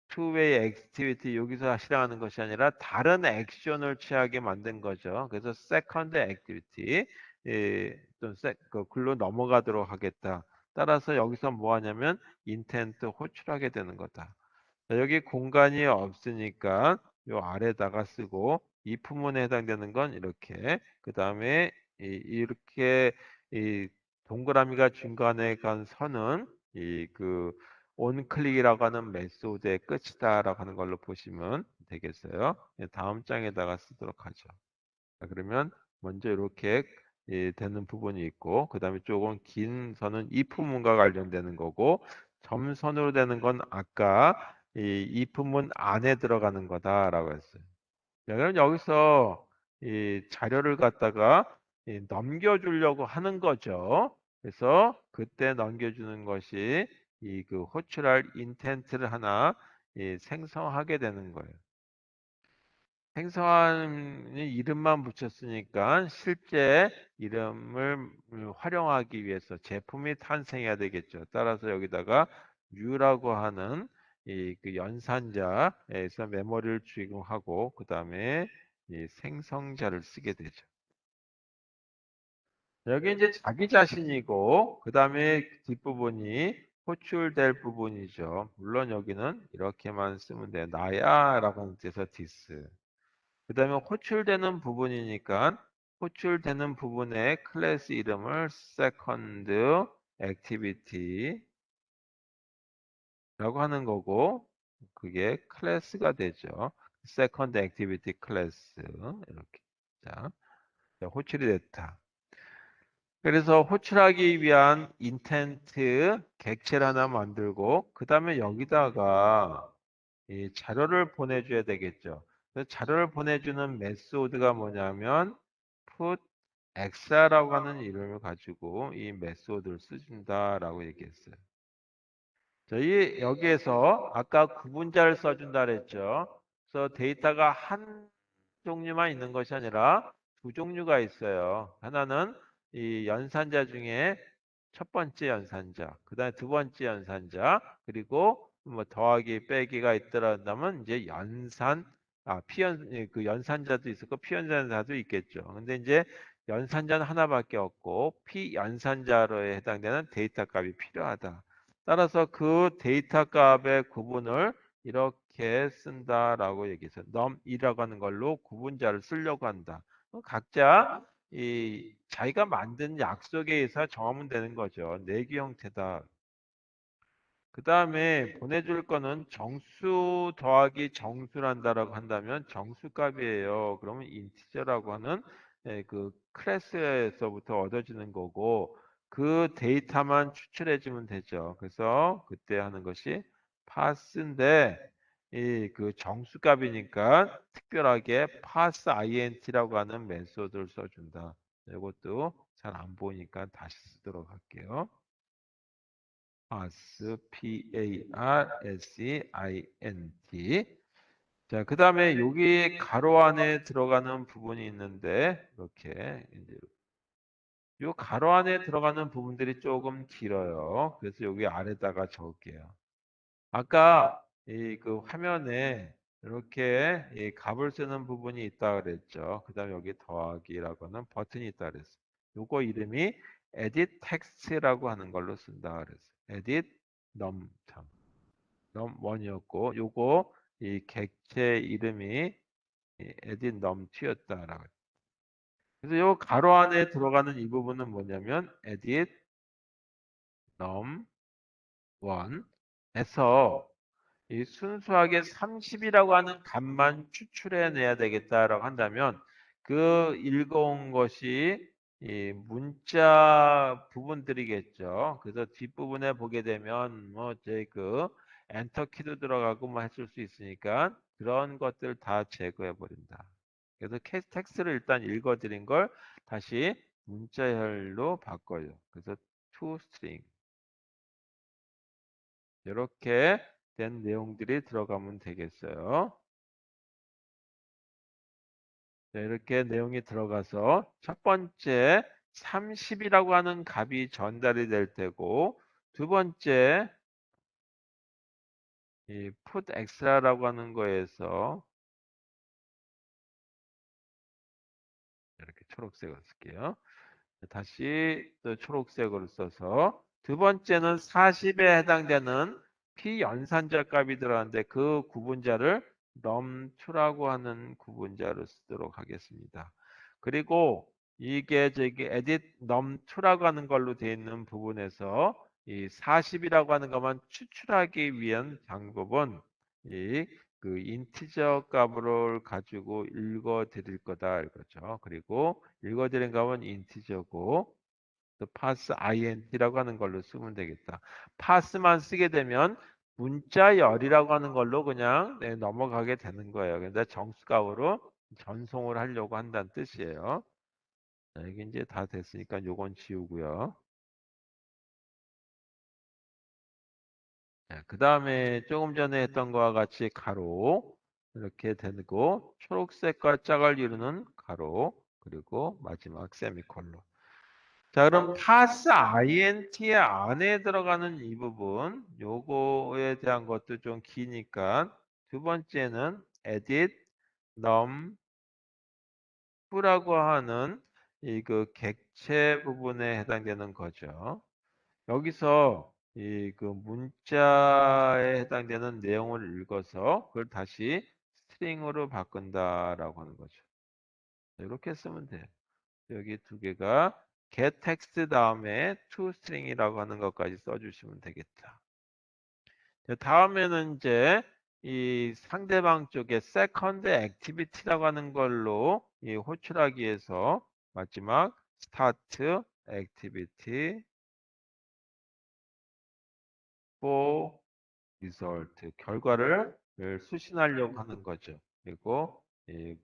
A: two-way activity 여기서 실행하는 것이 아니라 다른 액션을 취하게 만든 거죠. 그래서 second activity 글로 넘어가도록 하겠다. 따라서 여기서 뭐 하냐면 intent 호출하게 되는 거다. 자, 여기 공간이 없으니까 요 아래다가 쓰고 if문에 해당되는 건 이렇게 그 다음에 이렇게 이 동그라미가 중간에 간 선은 이그 온클릭이라고 하는 메소드의 끝이다라고 하는 걸로 보시면 되겠어요. 다음 장에다가 쓰도록 하죠. 자, 그러면 먼저 이렇게 되는 부분이 있고 그 다음에 조금 긴 선은 if문과 관련되는 거고 점선으로 되는 건 아까 이 if문 안에 들어가는 거다라고 했어요. 자, 그럼 여기서 이 자료를 갖다가 넘겨주려고 하는 거죠. 그래서 그때 넘겨주는 것이 이 그 호출할 인텐트를 하나 생성하게 되는 거예요. 생성하는 이름만 붙였으니까 실제 이름을 활용하기 위해서 제품이 탄생해야 되겠죠. 따라서 여기다가 U라고 하는 이 그 연산자에서 메모리를 주인공하고 그 다음에 이 생성자를 쓰게 되죠. 여기 이제 자기 자신이고 그 다음에 뒷부분이 호출될 부분이죠. 물론 여기는 이렇게만 쓰면 돼요. 나야 라고 하는 뜻에서 this. 그 다음에 호출되는 부분이니까 호출되는 부분의 클래스 이름을 second activity라고 하는 거고 그게 클래스가 되죠. second activity class 이렇게 자, 호출이 됐다. 그래서 호출하기 위한 인텐트 객체를 하나 만들고 그 다음에 여기다가 이 자료를 보내줘야 되겠죠. 그래서 자료를 보내주는 메소드가 뭐냐면 put x라고 하는 이름을 가지고 이 메소드를 써준다라고 얘기했어요. 저희 여기에서 아까 구분자를 써준다 그랬죠. 그래서 데이터가 한 종류만 있는 것이 아니라 두 종류가 있어요. 하나는 이 연산자 중에 첫 번째 연산자, 그다음에 두 번째 연산자, 그리고 뭐 더하기 빼기가 있더라면 이제 그 연산자도 있었고 피연산자도 있겠죠. 근데 이제 연산자는 하나밖에 없고 피연산자로에 해당되는 데이터 값이 필요하다. 따라서 그 데이터 값의 구분을 이렇게 쓴다라고 얘기해서 num이라고 하는 걸로 구분자를 쓰려고 한다. 각자 이 자기가 만든 약속에 의해서 정하면 되는 거죠. 내기 형태다. 그 다음에 보내줄 거는 정수 더하기 정수란다라고 한다면 정수값이에요. 그러면 인티저라고 하는 그 클래스에서부터 얻어지는 거고 그 데이터만 추출해 주면 되죠. 그래서 그때 하는 것이 파스인데 이 그 정수값이니까 특별하게 pass int라고 하는 메소드를 써준다. 이것도 잘 안 보이니까 다시 쓰도록 할게요. pass, P-A-R-S-E-I-N-T. 자, 그 다음에 여기 가로 안에 들어가는 부분이 있는데, 이렇게, 이제, 요 가로 안에 들어가는 부분들이 조금 길어요. 그래서 여기 아래다가 적을게요. 아까 이 그 화면에 이렇게 이 값을 쓰는 부분이 있다 그랬죠. 그 다음에 여기 더하기라고 하는 버튼이 있다 그랬어요. 요거 이름이 edit text라고 하는 걸로 쓴다 그랬어요. edit num num1이었고 요거 이 객체 이름이 edit num2였다라고. 그래서 요 가로 안에 들어가는 이 부분은 뭐냐면 edit num1에서 이 순수하게 30이라고 하는 값만 추출해내야 되겠다라고 한다면 그 읽어온 것이 이 문자 부분들이겠죠. 그래서 뒷부분에 보게 되면 뭐 제 그 엔터 키도 들어가고 뭐 했을 수 있으니까 그런 것들 다 제거해 버린다. 그래서 텍스트를 일단 읽어드린 걸 다시 문자열로 바꿔요. 그래서 to string 이렇게 된 내용들이 들어가면 되겠어요. 자, 이렇게 내용이 들어가서 첫 번째 30이라고 하는 값이 전달이 될 테고 두 번째 이 put extra라고 하는 거에서 이렇게 초록색을 쓸게요. 다시 또 초록색으로 써서 두 번째는 40에 해당되는 피연산자 값이 들어가는데 그 구분자를 num2라고 하는 구분자로 쓰도록 하겠습니다. 그리고 이게 저기 edit num2라고 하는 걸로 되어 있는 부분에서 이 40이라고 하는 것만 추출하기 위한 방법은 이 그 인티저 값을 가지고 읽어 드릴 거다 이거죠. 그리고 읽어 드린 값은 인티저고 또 pass int라고 하는 걸로 쓰면 되겠다. pass만 쓰게 되면 문자열이라고 하는 걸로 그냥 네, 넘어가게 되는 거예요. 근데 정수값으로 전송을 하려고 한다는 뜻이에요. 자, 이게 이제 다 됐으니까 요건 지우고요. 그 다음에 조금 전에 했던 거와 같이 가로 이렇게 되고 초록색과 짝을 이루는 가로 그리고 마지막 세미콜론. 자, 그럼 pass int 안에 들어가는 이 부분 요거에 대한 것도 좀 기니까 두 번째는 edit num 라고 하는 이 그 객체 부분에 해당되는 거죠. 여기서 이 그 문자에 해당되는 내용을 읽어서 그걸 다시 스트링으로 바꾼다라고 하는 거죠. 이렇게 쓰면 돼요. 여기 두 개가 get text 다음에 to string이라고 하는 것까지 써주시면 되겠다. 다음에는 이제 이 상대방 쪽에 second activity라고 하는 걸로 이 호출하기 위해서 마지막 start activity for result 결과를 수신하려고 하는 거죠. 그리고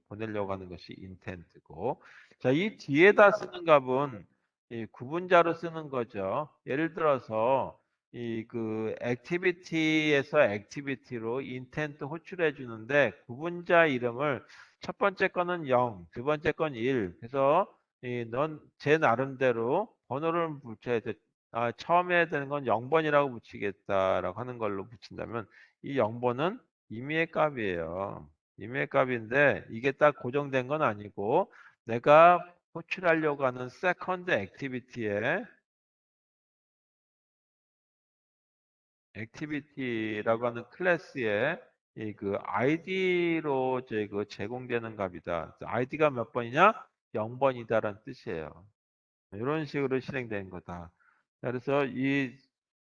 A: 보내려고 하는 것이 intent고 자, 이 뒤에다 쓰는 값은 이 구분자로 쓰는 거죠. 예를 들어서 이 그 activity에서 activity로 intent 호출해 주는데 구분자 이름을 첫 번째 거는 0, 두 번째 건 1. 그래서 넌 제 나름대로 번호를 붙여야 돼. 처음에 되는 건 0번이라고 붙이겠다라고 하는 걸로 붙인다면 이 0번은 임의의 값이에요. 임의의 값인데 이게 딱 고정된 건 아니고 내가 호출하려고 하는 세컨드 액티비티에 액티비티라고 하는 클래스에 이 그 아이디로 그 제공되는 값이다. 아이디가 몇 번이냐? 0번이다라는 뜻이에요. 이런 식으로 실행된 거다. 그래서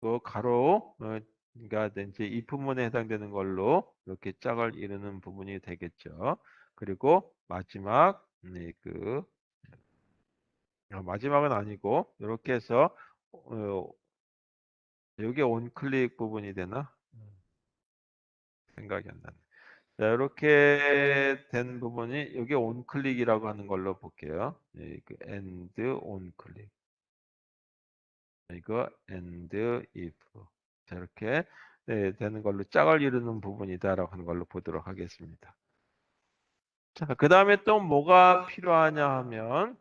A: 그 가로 그러니까 이제 이 부분에 해당되는 걸로 이렇게 짝을 이루는 부분이 되겠죠. 그리고 마지막 마지막은 아니고 이렇게 해서 여기 온클릭 부분이 되나? 생각이 안 나네. 자, 이렇게 된 부분이 여기 온클릭이라고 하는 걸로 볼게요. 그 end 온클릭. 이거 and if 자, 이렇게 되는 걸로 짝을 이루는 부분이다라고 하는 걸로 보도록 하겠습니다. 자, 그 다음에 또 뭐가 필요하냐 하면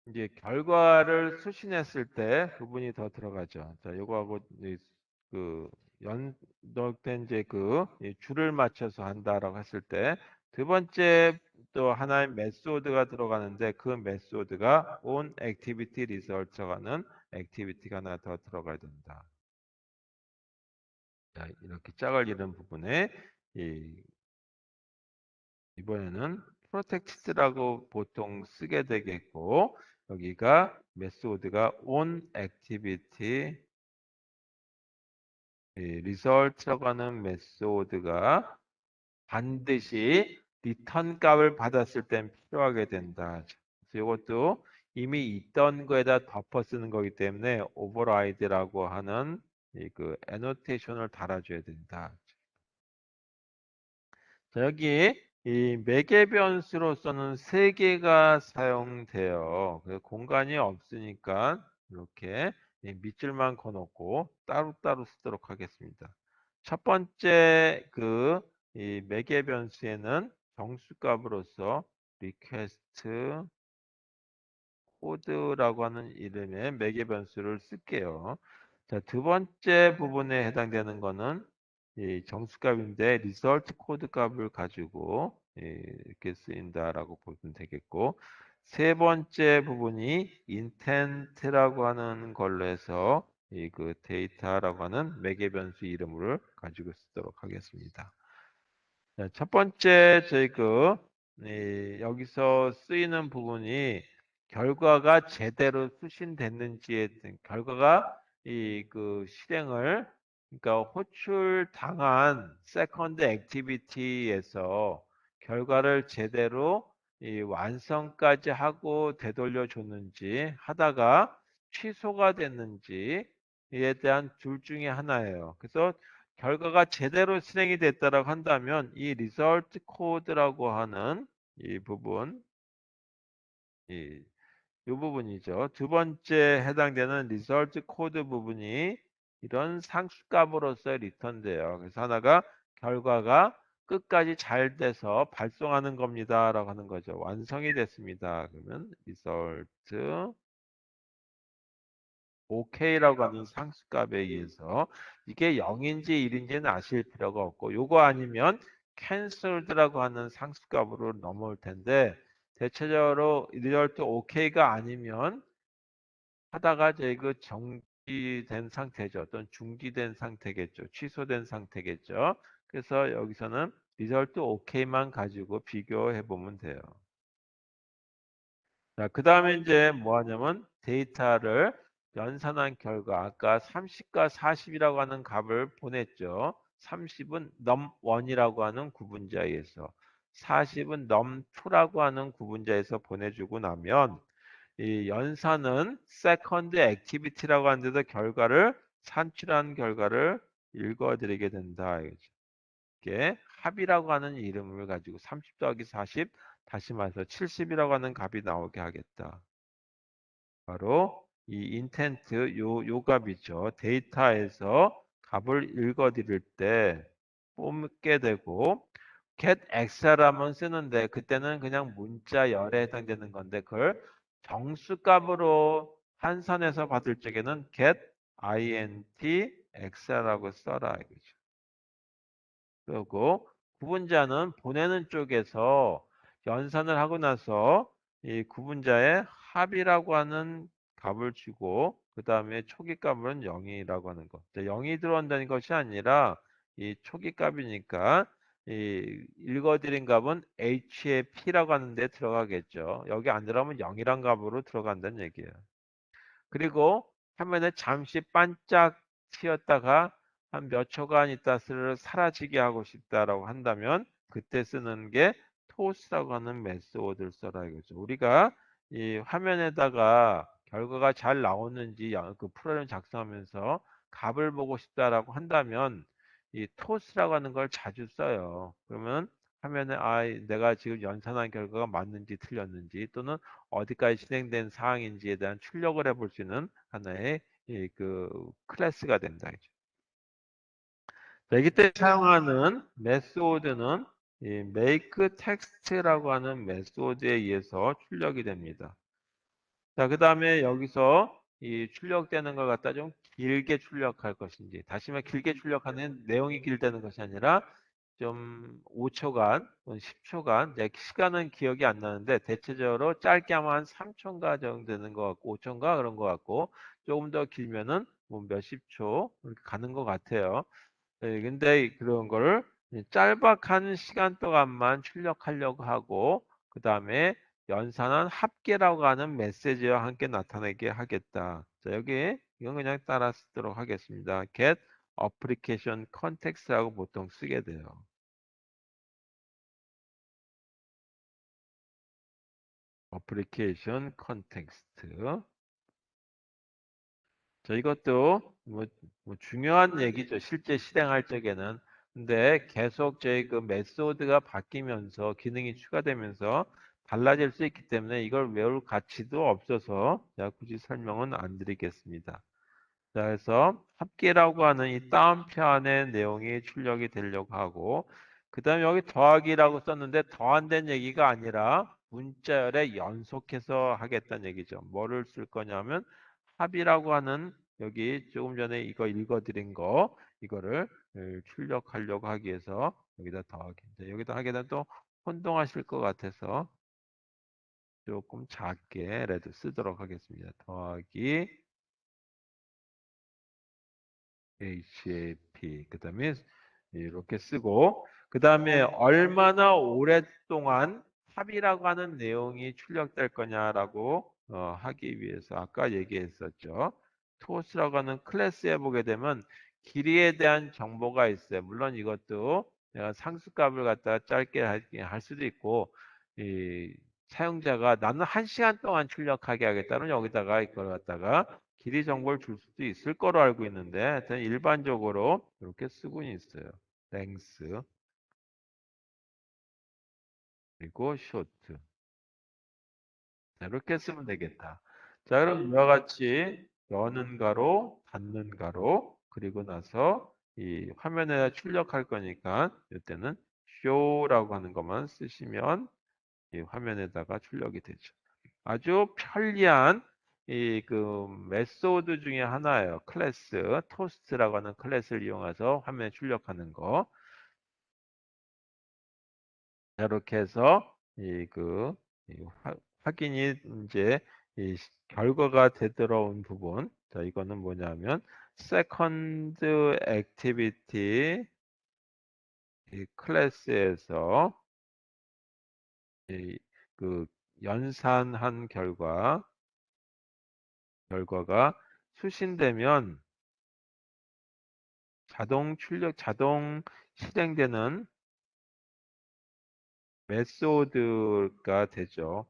A: 이제 결과를 수신했을 때 부분이 더 들어가죠. 자, 요거하고 그 연동된 이제 이 줄을 맞춰서 한다라고 했을 때 두 번째 또 하나의 메소드가 들어가는데 그 메소드가 on activity result라는 액티비티가 하나 더 들어가야 된다. 자, 이렇게 짝을 이룬 부분에 이번에는 protected라고 보통 쓰게 되겠고 여기가 메소드가 on activity result라고 하는 메소드가 반드시 리턴 값을 받았을 땐 필요하게 된다. 그래서 이것도 이미 있던 거에다 덮어 쓰는 거기 때문에 override라고 하는 그 애노테이션을 달아줘야 된다. 자, 여기 이 매개 변수로서는 세 개가 사용돼요. 그래서 공간이 없으니까 이렇게 이 밑줄만 그어놓고 따로따로 쓰도록 하겠습니다. 첫 번째 이 매개 변수에는 정수값으로서 request 코드라고 하는 이름의 매개 변수를 쓸게요. 자, 두 번째 부분에 해당되는 거는 이 정수값인데 result 코드 값을 가지고 이렇게 쓰인다라고 보면 되겠고, 세 번째 부분이 intent라고 하는 걸로 해서 이 그 데이터라고 하는 매개 변수 이름을 가지고 쓰도록 하겠습니다. 자, 첫 번째 저희 여기서 쓰이는 부분이 결과가 제대로 수신됐는지에 대한 결과가 이 그 실행을 그러니까 호출당한 세컨드 액티비티에서 결과를 제대로 이 완성까지 하고 되돌려 줬는지 하다가 취소가 됐는지에 대한 둘 중에 하나예요. 그래서 결과가 제대로 실행이 됐다라고 한다면 이 result code라고 하는 이 부분, 이, 이 부분이죠. 두 번째 해당되는 result code 부분이 이런 상수값으로서 리턴돼요. 그래서 하나가 결과가 끝까지 잘 돼서 발송하는 겁니다라고 하는 거죠. 완성이 됐습니다. 그러면 result OK라고 하는 상수값에 의해서 이게 0인지 1인지는 아실 필요가 없고 요거 아니면 canceled라고 하는 상수값으로 넘어올 텐데 대체적으로 result OK가 아니면 하다가 저희 그 정지된 상태죠. 어떤 중지된 상태겠죠. 취소된 상태겠죠. 그래서 여기서는 result OK만 가지고 비교해 보면 돼요. 자, 그 다음에 이제 뭐 하냐면 데이터를 연산한 결과 아까 30과 40이라고 하는 값을 보냈죠. 30은 num1이라고 하는 구분자에서 40은 num2라고 하는 구분자에서 보내주고 나면 이 연산은 second activity라고 하는 데서 결과를 산출한 결과를 읽어드리게 된다. 이거죠. 이게 합이라고 하는 이름을 가지고 30 더하기 40 다시 말해서 70이라고 하는 값이 나오게 하겠다. 바로 이 인텐트 요 값이죠. 데이터에서 값을 읽어드릴 때 뽑게 되고 get x라면 쓰는데 그때는 그냥 문자 열에 해당되는 건데 그걸 정수값으로 환산해서 받을 적에는 get int x라고 써라 이거죠. 그리고 구분자는 보내는 쪽에서 연산을 하고 나서 이 구분자의 합이라고 하는 값을 주고 그 다음에 초기값은 0이라고 하는 것. 0이 들어온다는 것이 아니라 이 초기값이니까 이 읽어드린 값은 h의 p라고 하는데 들어가겠죠. 여기 안 들어가면 0이란 값으로 들어간다는 얘기예요. 그리고 화면에 잠시 반짝 튀었다가 한 몇 초간 있다 사라지게 하고 싶다라고 한다면 그때 쓰는 게 토스라고 하는 메소드를 써라 이거죠. 우리가 이 화면에다가 결과가 잘 나오는지 그 프로그램 작성하면서 값을 보고 싶다라고 한다면 이 토스라고 하는 걸 자주 써요. 그러면 화면에 내가 지금 연산한 결과가 맞는지 틀렸는지 또는 어디까지 진행된 사항인지에 대한 출력을 해볼 수 있는 하나의 그 클래스가 된다. 자, 이때 사용하는 메소드는 이 make text라고 하는 메소드에 의해서 출력이 됩니다. 자, 그 다음에 여기서 이 출력되는 걸 갖다 좀 길게 출력할 것인지, 다시 말해 길게 출력하는 내용이 길다는 것이 아니라 좀 5초간, 10초간, 시간은 기억이 안 나는데 대체적으로 짧게 하면 한 3초인가 정도 되는 것 같고, 5초인가 그런 것 같고, 조금 더 길면은 뭐 몇십 초 이렇게 가는 것 같아요. 근데 그런 거를 짤막한 시간 동안만 출력하려고 하고 그 다음에 연산한 합계라고 하는 메시지와 함께 나타내게 하겠다. 자, 여기 이건 그냥 따라 쓰도록 하겠습니다. get 어플리케이션 컨텍스트라고 보통 쓰게 돼요. 어플리케이션 컨텍스트. 자, 이것도 뭐 중요한 얘기죠. 실제 실행할 적에는. 근데 계속 저희 그 메소드가 바뀌면서 기능이 추가되면서 달라질 수 있기 때문에 이걸 외울 가치도 없어서 제가 굳이 설명은 안 드리겠습니다. 자, 그래서 합계라고 하는 이 다운표안의 내용이 출력이 되려고 하고, 그 다음에 여기 더하기라고 썼는데 더한된 얘기가 아니라 문자열에 연속해서 하겠다는 얘기죠. 뭐를 쓸 거냐면 합이라고 하는 여기 조금 전에 이거 읽어드린 거 이거를 출력하려고 하기 위해서 여기다 더하기. 이제 여기다 하게 되면 또 혼동하실 것 같아서 조금 작게라도 쓰도록 하겠습니다. 더하기 HAP 그 다음에 이렇게 쓰고 그 다음에 얼마나 오랫동안 합이라고 하는 내용이 출력될 거냐라고 하기 위해서 아까 얘기했었죠. 토스라고 하는 클래스에 보게 되면 길이에 대한 정보가 있어요. 물론 이것도 내가 상수값을 갖다가 짧게 할 수도 있고 이 사용자가 나는 1시간 동안 출력하게 하겠다는 여기다가 이걸 갖다가 길이 정보를 줄 수도 있을 거로 알고 있는데 하여튼 일반적으로 이렇게 쓰고 있어요. length 그리고 short 자, 이렇게 쓰면 되겠다. 자, 그럼 이와 같이 여는 가로, 닫는 가로 그리고 나서 이 화면에 출력할 거니까 이때는 show라고 하는 것만 쓰시면 이 화면에다가 출력이 되죠. 아주 편리한 이 그 메소드 중에 하나예요. 클래스, 토스트라고 하는 클래스를 이용해서 화면에 출력하는 거. 자, 이렇게 해서 확인이 이제 결과가 되돌아온 부분. 자, 이거는 뭐냐면 세컨드 액티비티 이 클래스에서 이, 그 연산한 결과가 수신되면 자동 실행되는 메소드가 되죠.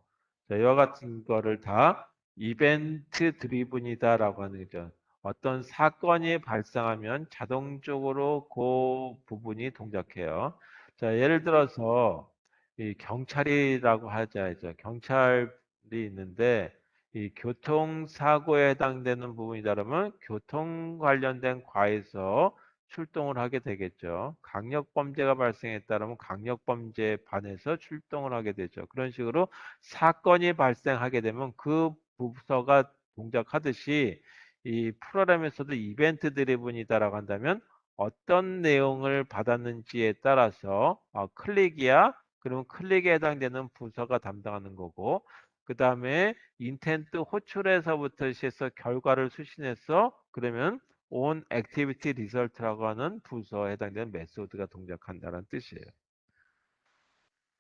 A: 자, 이와 같은 거를 다 이벤트 드리븐이다라고 하는 거죠. 어떤 사건이 발생하면 자동적으로 그 부분이 동작해요. 자, 예를 들어서 이 경찰이라고 하자죠. 경찰이 있는데 이 교통사고에 해당되는 부분이다 그러면 교통 관련된 과에서 출동을 하게 되겠죠. 강력범죄가 발생했다면 강력범죄에 반해서 출동을 하게 되죠. 그런 식으로 사건이 발생하게 되면 그 부서가 동작하듯이 이 프로그램에서도 이벤트 드리븐이다라고 한다면 어떤 내용을 받았는지에 따라서 클릭이야. 그러면 클릭에 해당되는 부서가 담당하는 거고 그 다음에 인텐트 호출에서부터 시해서 결과를 수신해서 그러면 on activity result라고 하는 부서에 해당되는 메소드가 동작한다는 뜻이에요.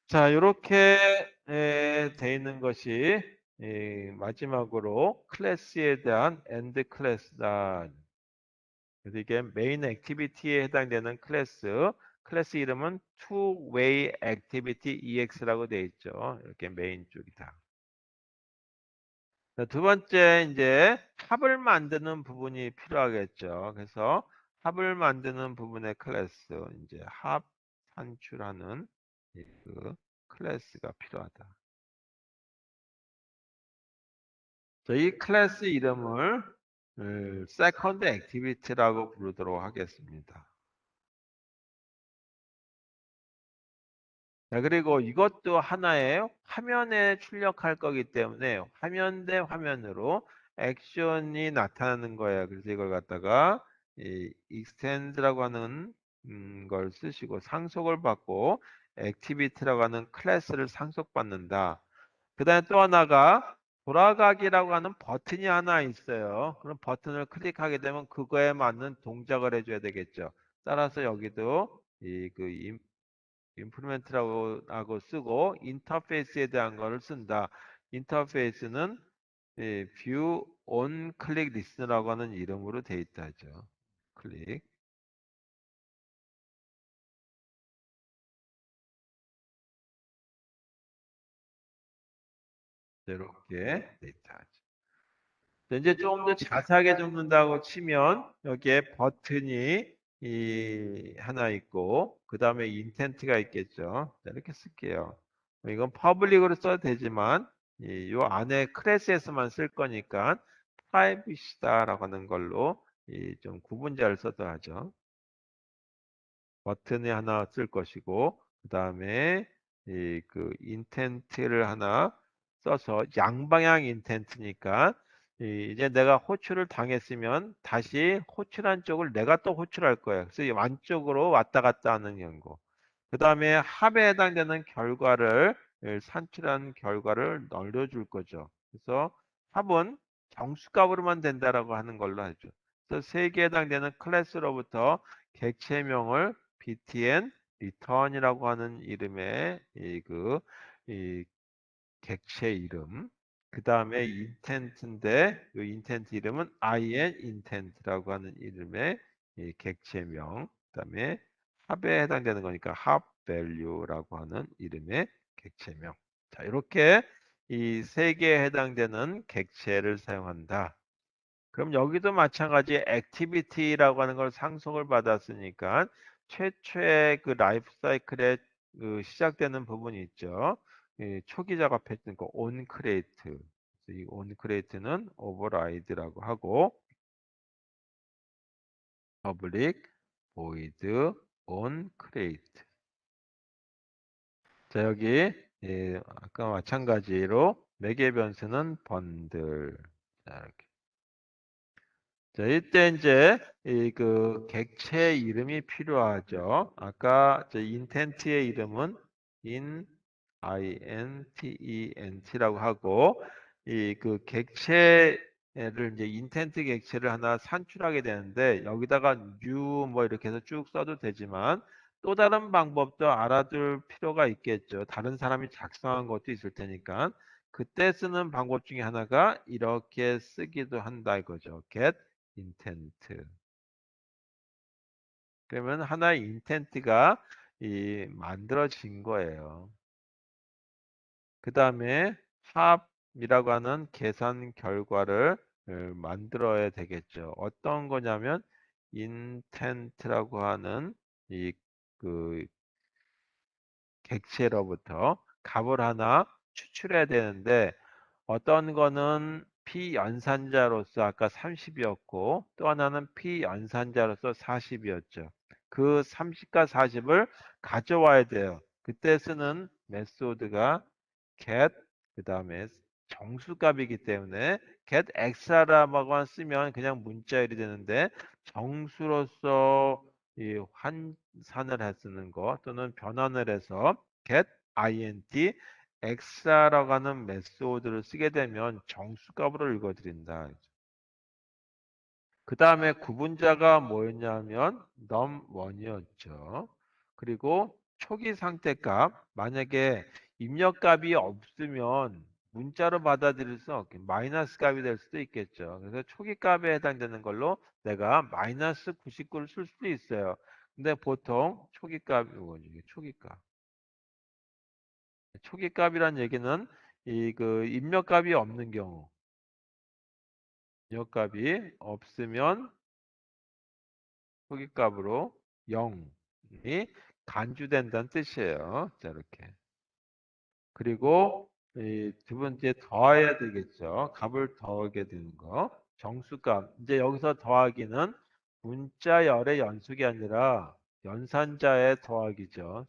A: 자, 이렇게 돼 있는 것이 마지막으로 클래스에 대한 end 클래스다. 그래서 이게 메인 액티비티에 해당되는 클래스 이름은 two-way activity ex라고 되어 있죠. 이렇게 메인 쪽이다. 자, 두 번째 이제 합을 만드는 부분이 필요하겠죠. 그래서 합을 만드는 부분의 클래스 이제 합 산출하는 그 클래스가 필요하다. 자, 이 클래스 이름을 세컨드 액티비티라고 부르도록 하겠습니다. 자, 그리고 이것도 하나의 화면에 출력할 거기 때문에 화면 대 화면으로 액션이 나타나는 거예요. 그래서 이걸 갖다가 이 extend라고 하는 걸 쓰시고 상속을 받고 activity라고 하는 클래스를 상속받는다. 그 다음에 또 하나가 돌아가기라고 하는 버튼이 하나 있어요. 그럼 버튼을 클릭하게 되면 그거에 맞는 동작을 해줘야 되겠죠. 따라서 여기도 임플리멘트라고 하고 쓰고 인터페이스에 대한 거를 쓴다. 인터페이스는 view on click listen라고 하는 이름으로 돼 있다죠. 클릭. 이렇게 데이터하죠. 이제 좀 더 자세하게 적는다고 치면 여기에 버튼이 하나 있고 그 다음에 인텐트가 있겠죠. 자, 이렇게 쓸게요. 이건 퍼블릭으로 써도 되지만 요 안에 클래스에서만 쓸 거니까 프라이빗이다라고 하는 걸로 좀 구분자를 써도 하죠. 버튼이 하나 쓸 것이고 그 다음에 그 인텐트를 하나 써서 양방향 인텐트니까 이제 내가 호출을 당했으면 다시 호출한 쪽을 내가 또 호출할 거예요. 그래서 이 안쪽으로 왔다 갔다 하는 연구. 그 다음에 합에 해당되는 결과를 산출한 결과를 늘려줄 거죠. 그래서 합은 정수값으로만 된다라고 하는 걸로 하죠. 그래서 세 개에 해당되는 클래스로부터 객체명을 btn return이라고 하는 이름의 이 객체 이름. 그 다음에 intent인데 이 intent 이름은 in intent라고 하는 이름의 이 객체명. 그 다음에 합에 해당되는 거니까 합 value라고 하는 이름의 객체명. 자, 이렇게 이 세 개에 해당되는 객체를 사용한다. 그럼 여기도 마찬가지 액티비티라고 하는 걸 상속을 받았으니까 최초의 그 라이프 사이클에 그 시작되는 부분이 있죠. 초기 작업했던 거 온크레이트. 이 온크레이트는 오버라이드라고 하고 public void onCreate. 자, 여기 아까 마찬가지로 매개 변수는 번들. 자, 이렇게. 자, 이때 이제 그 객체 이름이 필요하죠. 아까 저 인텐트의 이름은 intent라고 하고 이 그 객체를 이제 인텐트 객체를 하나 산출하게 되는데 여기다가 new 뭐 이렇게 해서 쭉 써도 되지만 또 다른 방법도 알아둘 필요가 있겠죠. 다른 사람이 작성한 것도 있을 테니까 그때 쓰는 방법 중에 하나가 이렇게 쓰기도 한다 이거죠. get 인텐트. 그러면 하나의 인텐트가 만들어진 거예요. 그 다음에 합이라고 하는 계산 결과를 만들어야 되겠죠. 어떤 거냐면 인텐트라고 하는 이그 객체로부터 값을 하나 추출해야 되는데 어떤 거는 피연산자로서 아까 30이었고 또 하나는 피연산자로서 40이었죠. 그 30과 40을 가져와야 돼요. 그때 쓰는 메소드가 get 그 다음에 정수값이기 때문에 get extra라고만 쓰면 그냥 문자열이 되는데 정수로서 이 환산을 해 쓰는 거 또는 변환을 해서 get int extra라고 하는 메소드를 쓰게 되면 정수값으로 읽어드린다. 그 다음에 구분자가 뭐였냐면 num1이었죠. 그리고 초기 상태값 만약에 입력값이 없으면 문자로 받아들일 수 없게 마이너스 값이 될 수도 있겠죠. 그래서 초기 값에 해당되는 걸로 내가 마이너스 99를 쓸 수도 있어요. 근데 보통 초기 값이 뭐지? 초기 값. 초기 값이란 얘기는 이 그 입력값이 없는 경우 입력값이 없으면 초기값으로 0이 간주된다는 뜻이에요. 자, 이렇게. 그리고 두 번째 더해야 되겠죠. 값을 더하게 되는 거. 정수값. 이제 여기서 더하기는 문자열의 연속이 아니라 연산자의 더하기죠.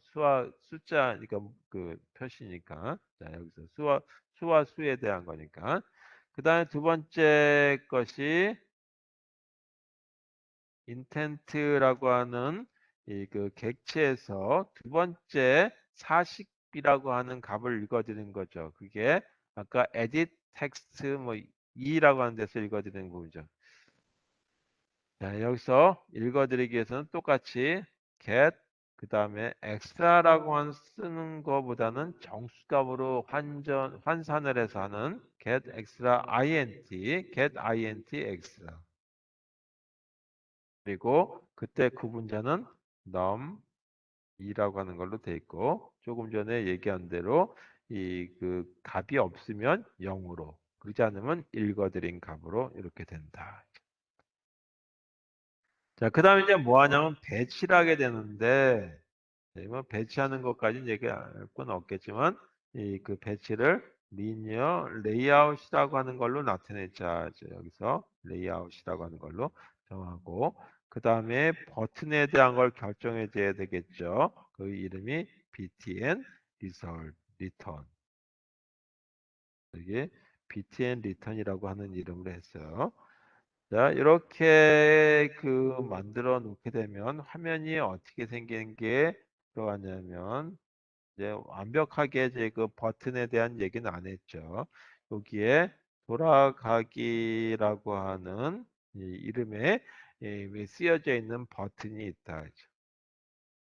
A: 숫자, 그러니까 그 표시니까. 자, 여기서 수와 수에 대한 거니까. 그 다음에 두 번째 것이 인텐트라고 하는 이 그 객체에서 두 번째 사식비라고 하는 값을 읽어드리는 거죠. 그게 아까 edit text 뭐 2라고 하는 데서 읽어드리는 부분이죠. 자, 여기서 읽어드리기 위해서는 똑같이 get 그 다음에 extra라고 쓰는 것보다는 정수값으로 환산을 해서 하는 get extra int extra. 그리고 그때 구분자는 num 2라고 하는 걸로 돼 있고 조금 전에 얘기한 대로 그 값이 없으면 0으로, 그렇지 않으면 읽어드린 값으로 이렇게 된다. 자, 그 다음에 이제 뭐 하냐면 배치를 하게 되는데, 뭐 배치하는 것까지는 얘기할 건 없겠지만, 그 배치를 리니어 레이아웃이라고 하는 걸로 나타내자. 여기서 레이아웃이라고 하는 걸로 정하고, 그 다음에 버튼에 대한 걸 결정해 줘야 되겠죠. 그 이름이 btn result return. 이게 btn return이라고 하는 이름으로 했어요. 자, 이렇게 만들어 놓게 되면 화면이 어떻게 생기는 게 들어가냐면, 이제 완벽하게 이제 그 버튼에 대한 얘기는 안 했죠. 여기에 돌아가기라고 하는 이 이름에 쓰여져 있는 버튼이 있다.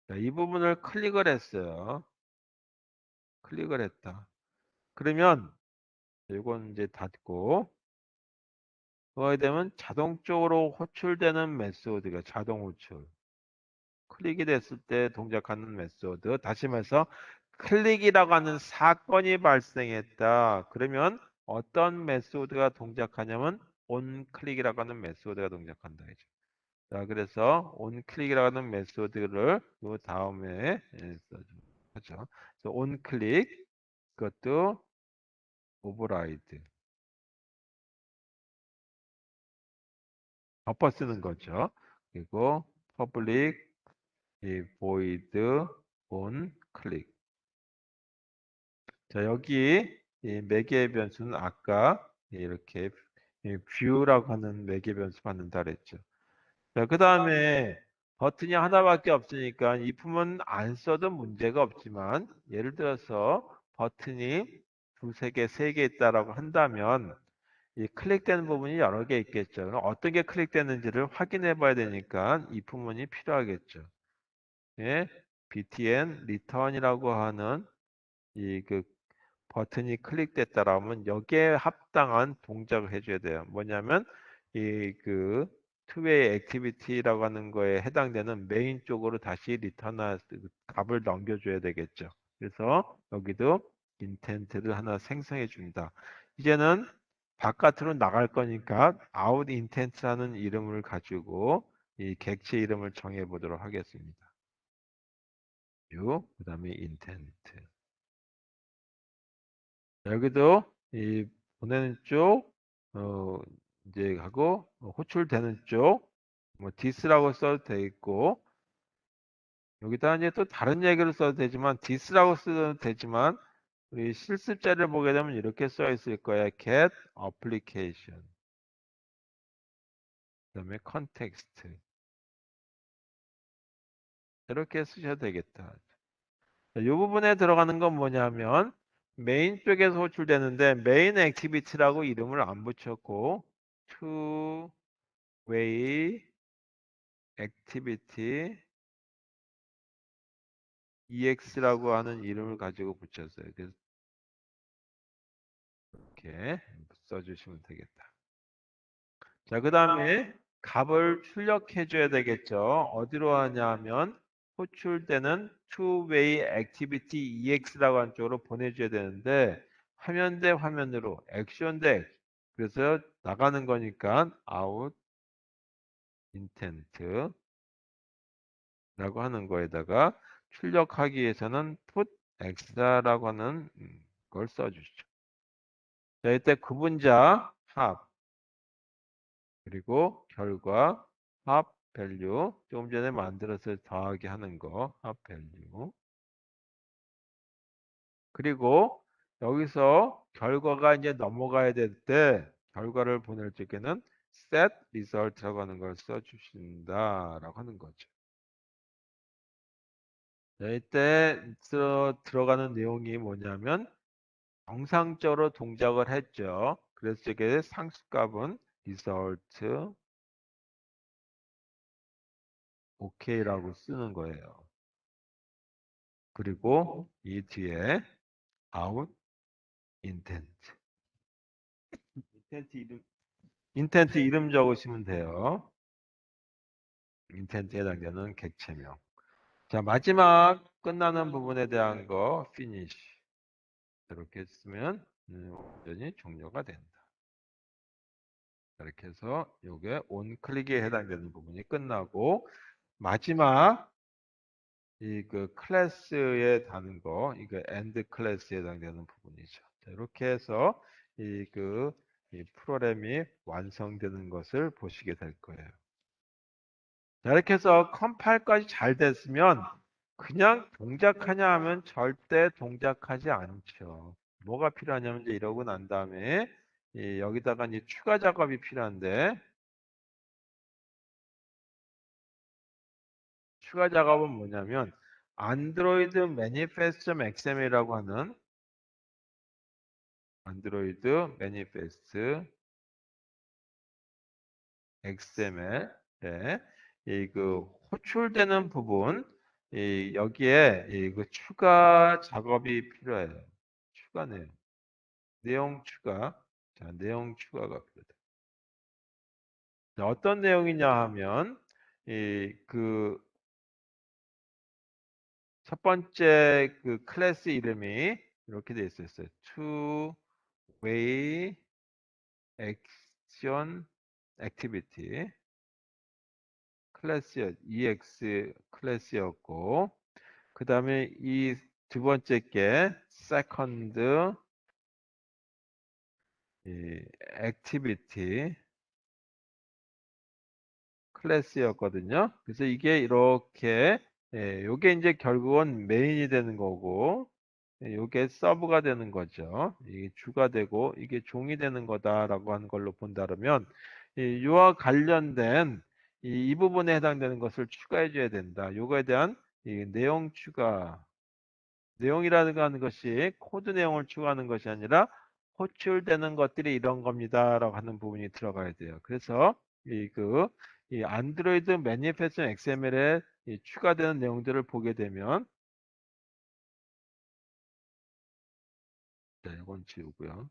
A: 자, 이 부분을 클릭을 했어요. 클릭을 했다. 그러면 이건 이제 닫고, 그거에 되면 자동적으로 호출되는 메소드가 자동 호출. 클릭이 됐을 때 동작하는 메소드. 다시 말해서 클릭이라고 하는 사건이 발생했다. 그러면 어떤 메소드가 동작하냐면 onClick이라고 하는 메소드가 동작한다. 이제. 자, 그래서 onClick이라고 하는 메소드를 그 다음에 써죠. 그래서 onClick 그것도 override 덮어 쓰는 거죠. 그리고 public void onClick. 자, 여기 이 매개 변수는 아까 이렇게 view라고 하는 매개 변수 받는다 그랬죠. 자, 그 다음에 버튼이 하나밖에 없으니까 이 품은 안 써도 문제가 없지만 예를 들어서 버튼이 두세 개, 세 개 있다라고 한다면 이 클릭되는 부분이 여러 개 있겠죠. 그럼 어떤 게 클릭되는지를 확인해 봐야 되니까 이 부분이 필요하겠죠. 예, btn return이라고 하는 그 버튼이 클릭됐다라면 여기에 합당한 동작을 해줘야 돼요. 뭐냐면 투웨이 액티비티라고 하는 거에 해당되는 메인 쪽으로 다시 리턴할 값을 넘겨줘야 되겠죠. 그래서 여기도 인텐트를 하나 생성해 준다. 이제는 바깥으로 나갈 거니까 out intent라는 이름을 가지고 이 객체 이름을 정해 보도록 하겠습니다. 그다음에 intent. 여기도 이 보내는 쪽, 이제 하고 호출되는 쪽, 뭐 디스라고 써도 돼 있고 여기다 이제 또 다른 얘기를 써도 되지만 디스라고 써도 되지만 우리 실습자를 보게 되면 이렇게 써 있을 거야. get application. 그다음에 context. 이렇게 쓰셔도 되겠다. 이 부분에 들어가는 건 뭐냐면 메인 쪽에서 호출되는데 메인 액티비티라고 이름을 안 붙였고 to way 액티비티 ex라고 하는 이름을 가지고 붙였어요. 그래서 이렇게 써주시면 되겠다. 자, 그 다음에 값을 출력해 줘야 되겠죠. 어디로 하냐면 호출되는 two-way activity ex라고 하는 쪽으로 보내줘야 되는데 화면 대 화면으로 액션 대 액션. 그래서 나가는 거니까 out intent 라고 하는 거에다가 출력하기 위해서는 put extra라고 하는 걸 써주시죠. 자, 이때 구분자 합 그리고 결과 합 밸류 조금 전에 만들어서 더하기 하는 거 합 밸류 그리고 여기서 결과가 이제 넘어가야 될 때 결과를 보낼 적에는 set result라고 하는 걸 써주신다라고 하는 거죠. 자, 이때 들어가는 내용이 뭐냐면 정상적으로 동작을 했죠. 그래서 이게 상수값은 result OK라고 쓰는 거예요. 그리고 이 뒤에 out intent. 인텐트 이름 적으시면 돼요. 인텐트에 해당되는 객체명. 자, 마지막 끝나는 부분에 대한 거 finish. 이렇게 했으면 완전히 종료가 된다. 이렇게 해서 이게 온클릭에 해당되는 부분이 끝나고 마지막 이 그 클래스에 다는 거 이거 엔드 클래스에 해당되는 부분이죠. 자, 이렇게 해서 이 프로그램이 완성되는 것을 보시게 될 거예요. 자, 이렇게 해서 컴파일까지 잘 됐으면 그냥 동작하냐 하면 절대 동작하지 않죠. 뭐가 필요하냐면 이제 이러고 난 다음에 여기다가 이제 추가 작업이 필요한데 추가 작업은 뭐냐면 안드로이드 매니페스트.xml이라고 하는 안드로이드 매니페스트 XML에 이 그 호출되는 부분 여기에 그 추가 작업이 필요해요. 추가 내용 추가. 자, 내용 추가가 필요해요. 자, 어떤 내용이냐 하면 그 첫 번째 그 클래스 이름이 이렇게 돼 있었어요. Two Way Action Activity 클래스였 EX 클래스였고 그 다음에 이 두 번째 게 second activity 클래스였거든요. 그래서 이게 이렇게 요게 이제 결국은 메인이 되는 거고 요게 서브가 되는 거죠. 이게 주가 되고 이게 종이 되는 거다라고 하는 걸로 본다면 이와 관련된 이 부분에 해당되는 것을 추가해 줘야 된다. 요거에 대한 이 내용 추가 내용이라는 거 하는 것이 코드 내용을 추가하는 것이 아니라 호출되는 것들이 이런 겁니다라고 하는 부분이 들어가야 돼요. 그래서 이 안드로이드 매니페스트 XML에 추가되는 내용들을 보게 되면 자, 이건 지우고요.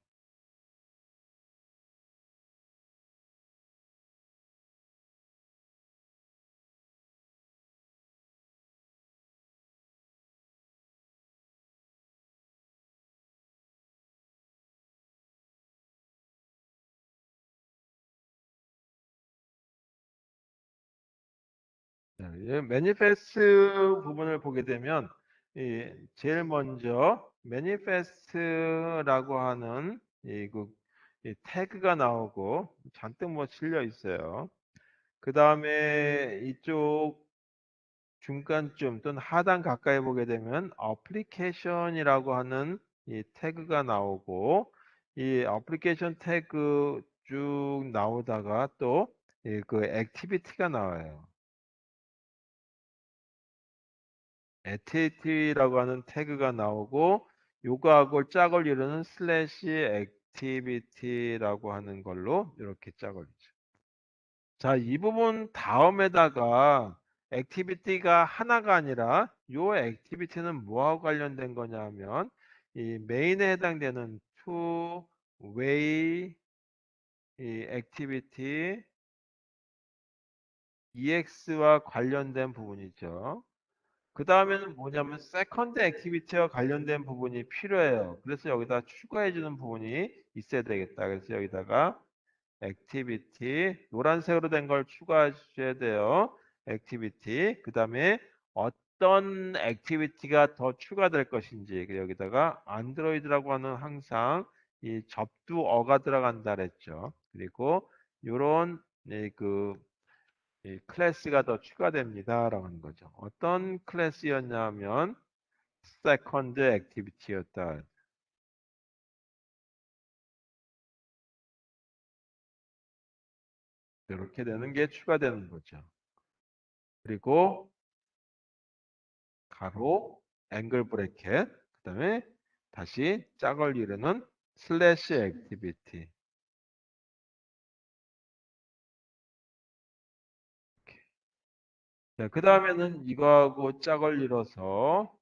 A: 자, 매니페스트 부분을 보게 되면 제일 먼저 매니페스트라고 하는 이 태그가 나오고 잔뜩 뭐 실려 있어요. 그 다음에 이쪽 중간쯤 또는 하단 가까이 보게 되면 어플리케이션이라고 하는 이 태그가 나오고 이 어플리케이션 태그 쭉 나오다가 또 그 액티비티가 나와요. 액티비티라고 하는 태그가 나오고 요거하고 짝을 이루는 슬래시 액티비티라고 하는 걸로 이렇게 짝을 이루죠. 자, 이 부분 다음에다가 액티비티가 하나가 아니라 요 액티비티는 뭐하고 관련된 거냐면 이 메인에 해당되는 to way 이 액티비티 EX와 관련된 부분이죠. 그 다음에는 뭐냐면 세컨드 액티비티와 관련된 부분이 필요해요. 그래서 여기다 추가해 주는 부분이 있어야 되겠다. 그래서 여기다가 액티비티 노란색으로 된 걸 추가하셔야 돼요. 액티비티 그 다음에 어떤 액티비티가 더 추가될 것인지 여기다가 안드로이드라고 하는 항상 이 접두어가 들어간다 그랬죠. 그리고 요런 이 클래스가 더 추가됩니다라고 하는 거죠. 어떤 클래스였냐면 세컨드 액티비티였다. 이렇게 되는 게 추가되는 거죠. 그리고 가로, 앵글 브래켓, 그 다음에 다시 짝을 이루는 슬래시 액티비티. 자, 그 다음에는 이거하고 짝을 이뤄서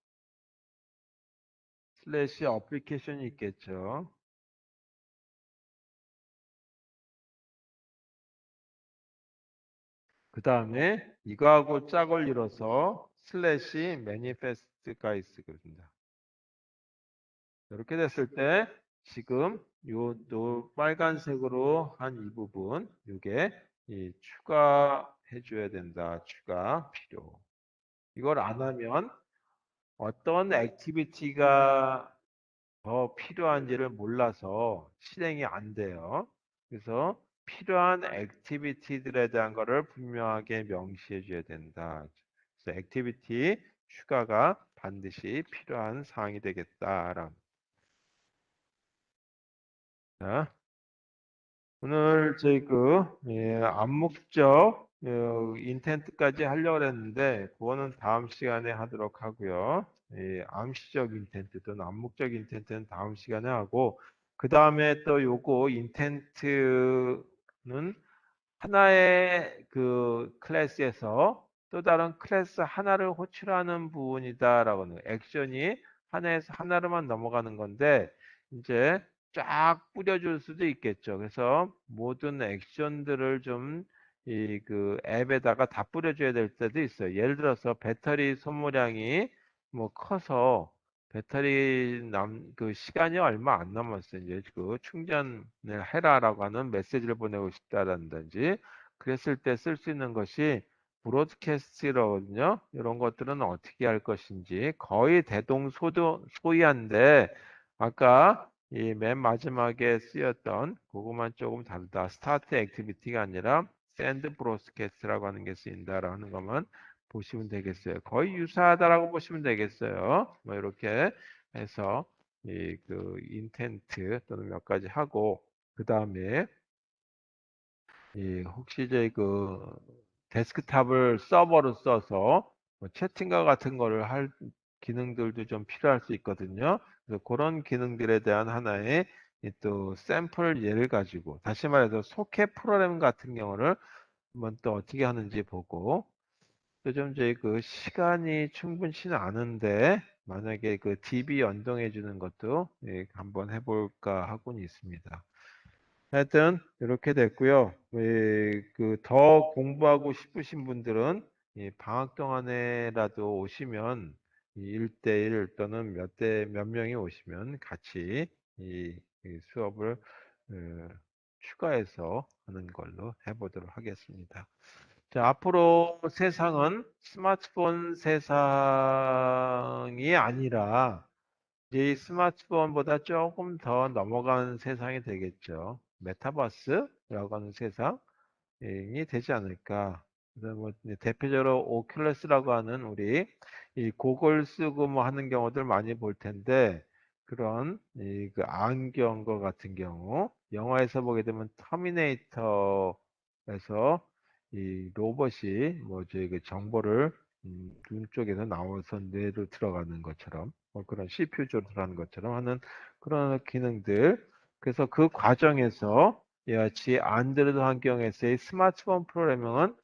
A: 슬래시 어플리케이션이 있겠죠. 그 다음에 이거하고 짝을 이뤄서 슬래시 매니페스트가 있습니다. 이렇게 됐을 때 지금 요 빨간색으로 한 이 부분 요게 추가해 줘야 된다. 추가 필요. 이걸 안 하면 어떤 액티비티가 더 필요한지를 몰라서 실행이 안 돼요. 그래서 필요한 액티비티들에 대한 거를 분명하게 명시해 줘야 된다. 그래서 액티비티 추가가 반드시 필요한 사항이 되겠다라는. 자, 오늘 저희 암묵적 인텐트까지 하려고 했는데 그거는 다음 시간에 하도록 하고요. 암시적 인텐트 또는 암묵적 인텐트는 다음 시간에 하고 그 다음에 또 요거 인텐트는 하나의 그 클래스에서 또 다른 클래스 하나를 호출하는 부분이다라고 하는 거예요. 액션이 하나에서 하나로만 넘어가는 건데 이제 쫙 뿌려줄 수도 있겠죠. 그래서 모든 액션들을 좀 이 그 앱에다가 다 뿌려줘야 될 때도 있어요. 예를 들어서 배터리 소모량이 뭐 커서 배터리 그 시간이 얼마 안 남았어요. 이제 그 충전을 해라라고 하는 메시지를 보내고 싶다든지 그랬을 때 쓸 수 있는 것이 브로드캐스트거든요. 이런 것들은 어떻게 할 것인지 거의 대동소이한데 아까 이 맨 마지막에 쓰였던 그것만 조금 다르다. 스타트 액티비티가 아니라 샌드 브로드캐스트라고 하는 게 쓰인다라는 것만 보시면 되겠어요. 거의 유사하다라고 보시면 되겠어요. 뭐 이렇게 해서 이 그 인텐트 또는 몇 가지 하고 그 다음에 혹시 이제 그 데스크탑을 서버로 써서 뭐 채팅과 같은 거를 할 기능들도 좀 필요할 수 있거든요. 그래서 그런 기능들에 대한 하나의 또 샘플 예를 가지고 다시 말해서 소켓 프로그램 같은 경우를 한번 또 어떻게 하는지 보고 요즘 저희 그 시간이 충분치는 않은데 만약에 그 DB 연동해 주는 것도 한번 해볼까 하고는 있습니다. 하여튼 이렇게 됐고요. 그더 공부하고 싶으신 분들은 방학 동안에라도 오시면 1대1 또는 몇 명이 오시면 같이 이 수업을 어, 추가해서 하는 걸로 해보도록 하겠습니다. 자, 앞으로 세상은 스마트폰 세상이 아니라 이 스마트폰보다 조금 더 넘어간 세상이 되겠죠. 메타버스라고 하는 세상이 되지 않을까. 그래서 뭐 대표적으로 오큘러스라고 하는 우리 이 고글 쓰고 뭐 하는 경우들 많이 볼 텐데 그런 그 안경과 같은 경우 영화에서 보게 되면 터미네이터에서 이 로봇이 뭐 저희 그 정보를 눈 쪽에서 나와서 뇌로 들어가는 것처럼 그런 CPU 조절하는 것처럼 하는 그런 기능들. 그래서 그 과정에서 이와 같이 안드로이드 환경에서의 스마트폰 프로그래밍은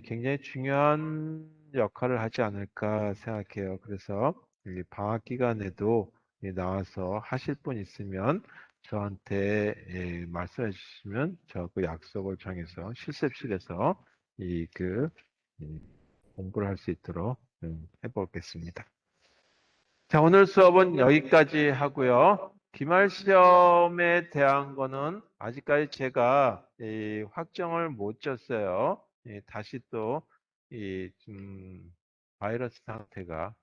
A: 굉장히 중요한 역할을 하지 않을까 생각해요. 그래서 이 방학 기간에도 나와서 하실 분 있으면 저한테 말씀해 주시면 저 그 약속을 정해서 실습실에서 이 공부를 할 수 있도록 해보겠습니다. 자, 오늘 수업은 여기까지 하고요. 기말 시험에 대한 거는 아직까지 제가 확정을 못 졌어요. 다시 또 바이러스 상태가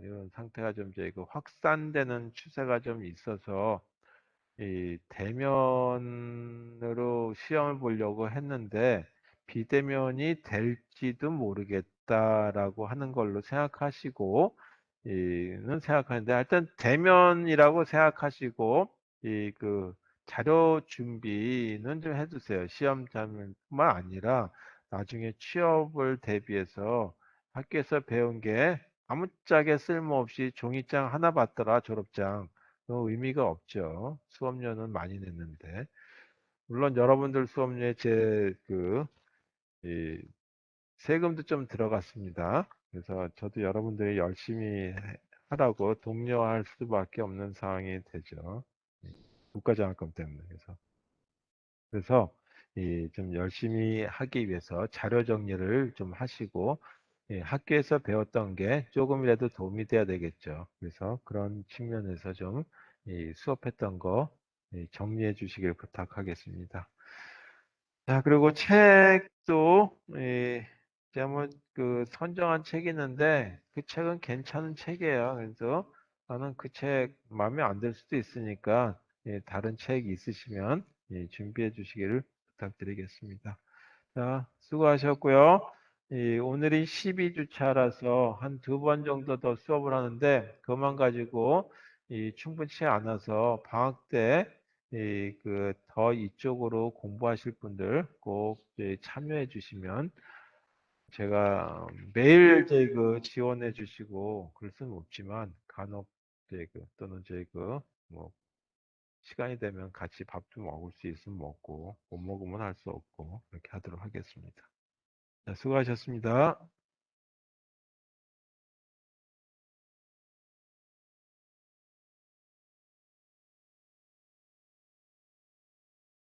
A: 이런 상태가 좀 이제 그 확산되는 추세가 좀 있어서 이 대면으로 시험을 보려고 했는데 비대면이 될지도 모르겠다라고 하는 걸로 생각하시고 는 생각하는데 하여튼 대면이라고 생각하시고 자료 준비는 좀 해두세요. 시험 장면뿐만 아니라 나중에 취업을 대비해서 학교에서 배운 게 아무짝에 쓸모없이 종이장 하나 받더라 졸업장 의미가 없죠. 수업료는 많이 냈는데. 물론 여러분들 수업료에 이 세금도 좀 들어갔습니다. 그래서 저도 여러분들이 열심히 하라고 독려할 수밖에 없는 상황이 되죠. 국가장학금 때문에. 그래서 좀 열심히 하기 위해서 자료 정리를 좀 하시고 학교에서 배웠던 게 조금이라도 도움이 돼야 되겠죠. 그래서 그런 측면에서 좀 수업했던 거 정리해 주시길 부탁하겠습니다. 자, 그리고 책도 제가 뭐그 선정한 책이 있는데 그 책은 괜찮은 책이에요. 그래서 나는 그 책 마음에 안 들 수도 있으니까 다른 책 있으시면 준비해 주시기를 부탁드리겠습니다. 자, 수고하셨고요. 오늘이 12주차라서 한 두 번 정도 더 수업을 하는데 그것만 가지고 충분치 않아서 방학 때 더 이쪽으로 공부하실 분들 꼭 참여해 주시면 제가 매일 지원해 주시고 그럴 수는 없지만 간혹 또는 뭐 시간이 되면 같이 밥도 먹을 수 있으면 먹고 못 먹으면 할 수 없고 그렇게 하도록 하겠습니다. 자, 수고하셨습니다.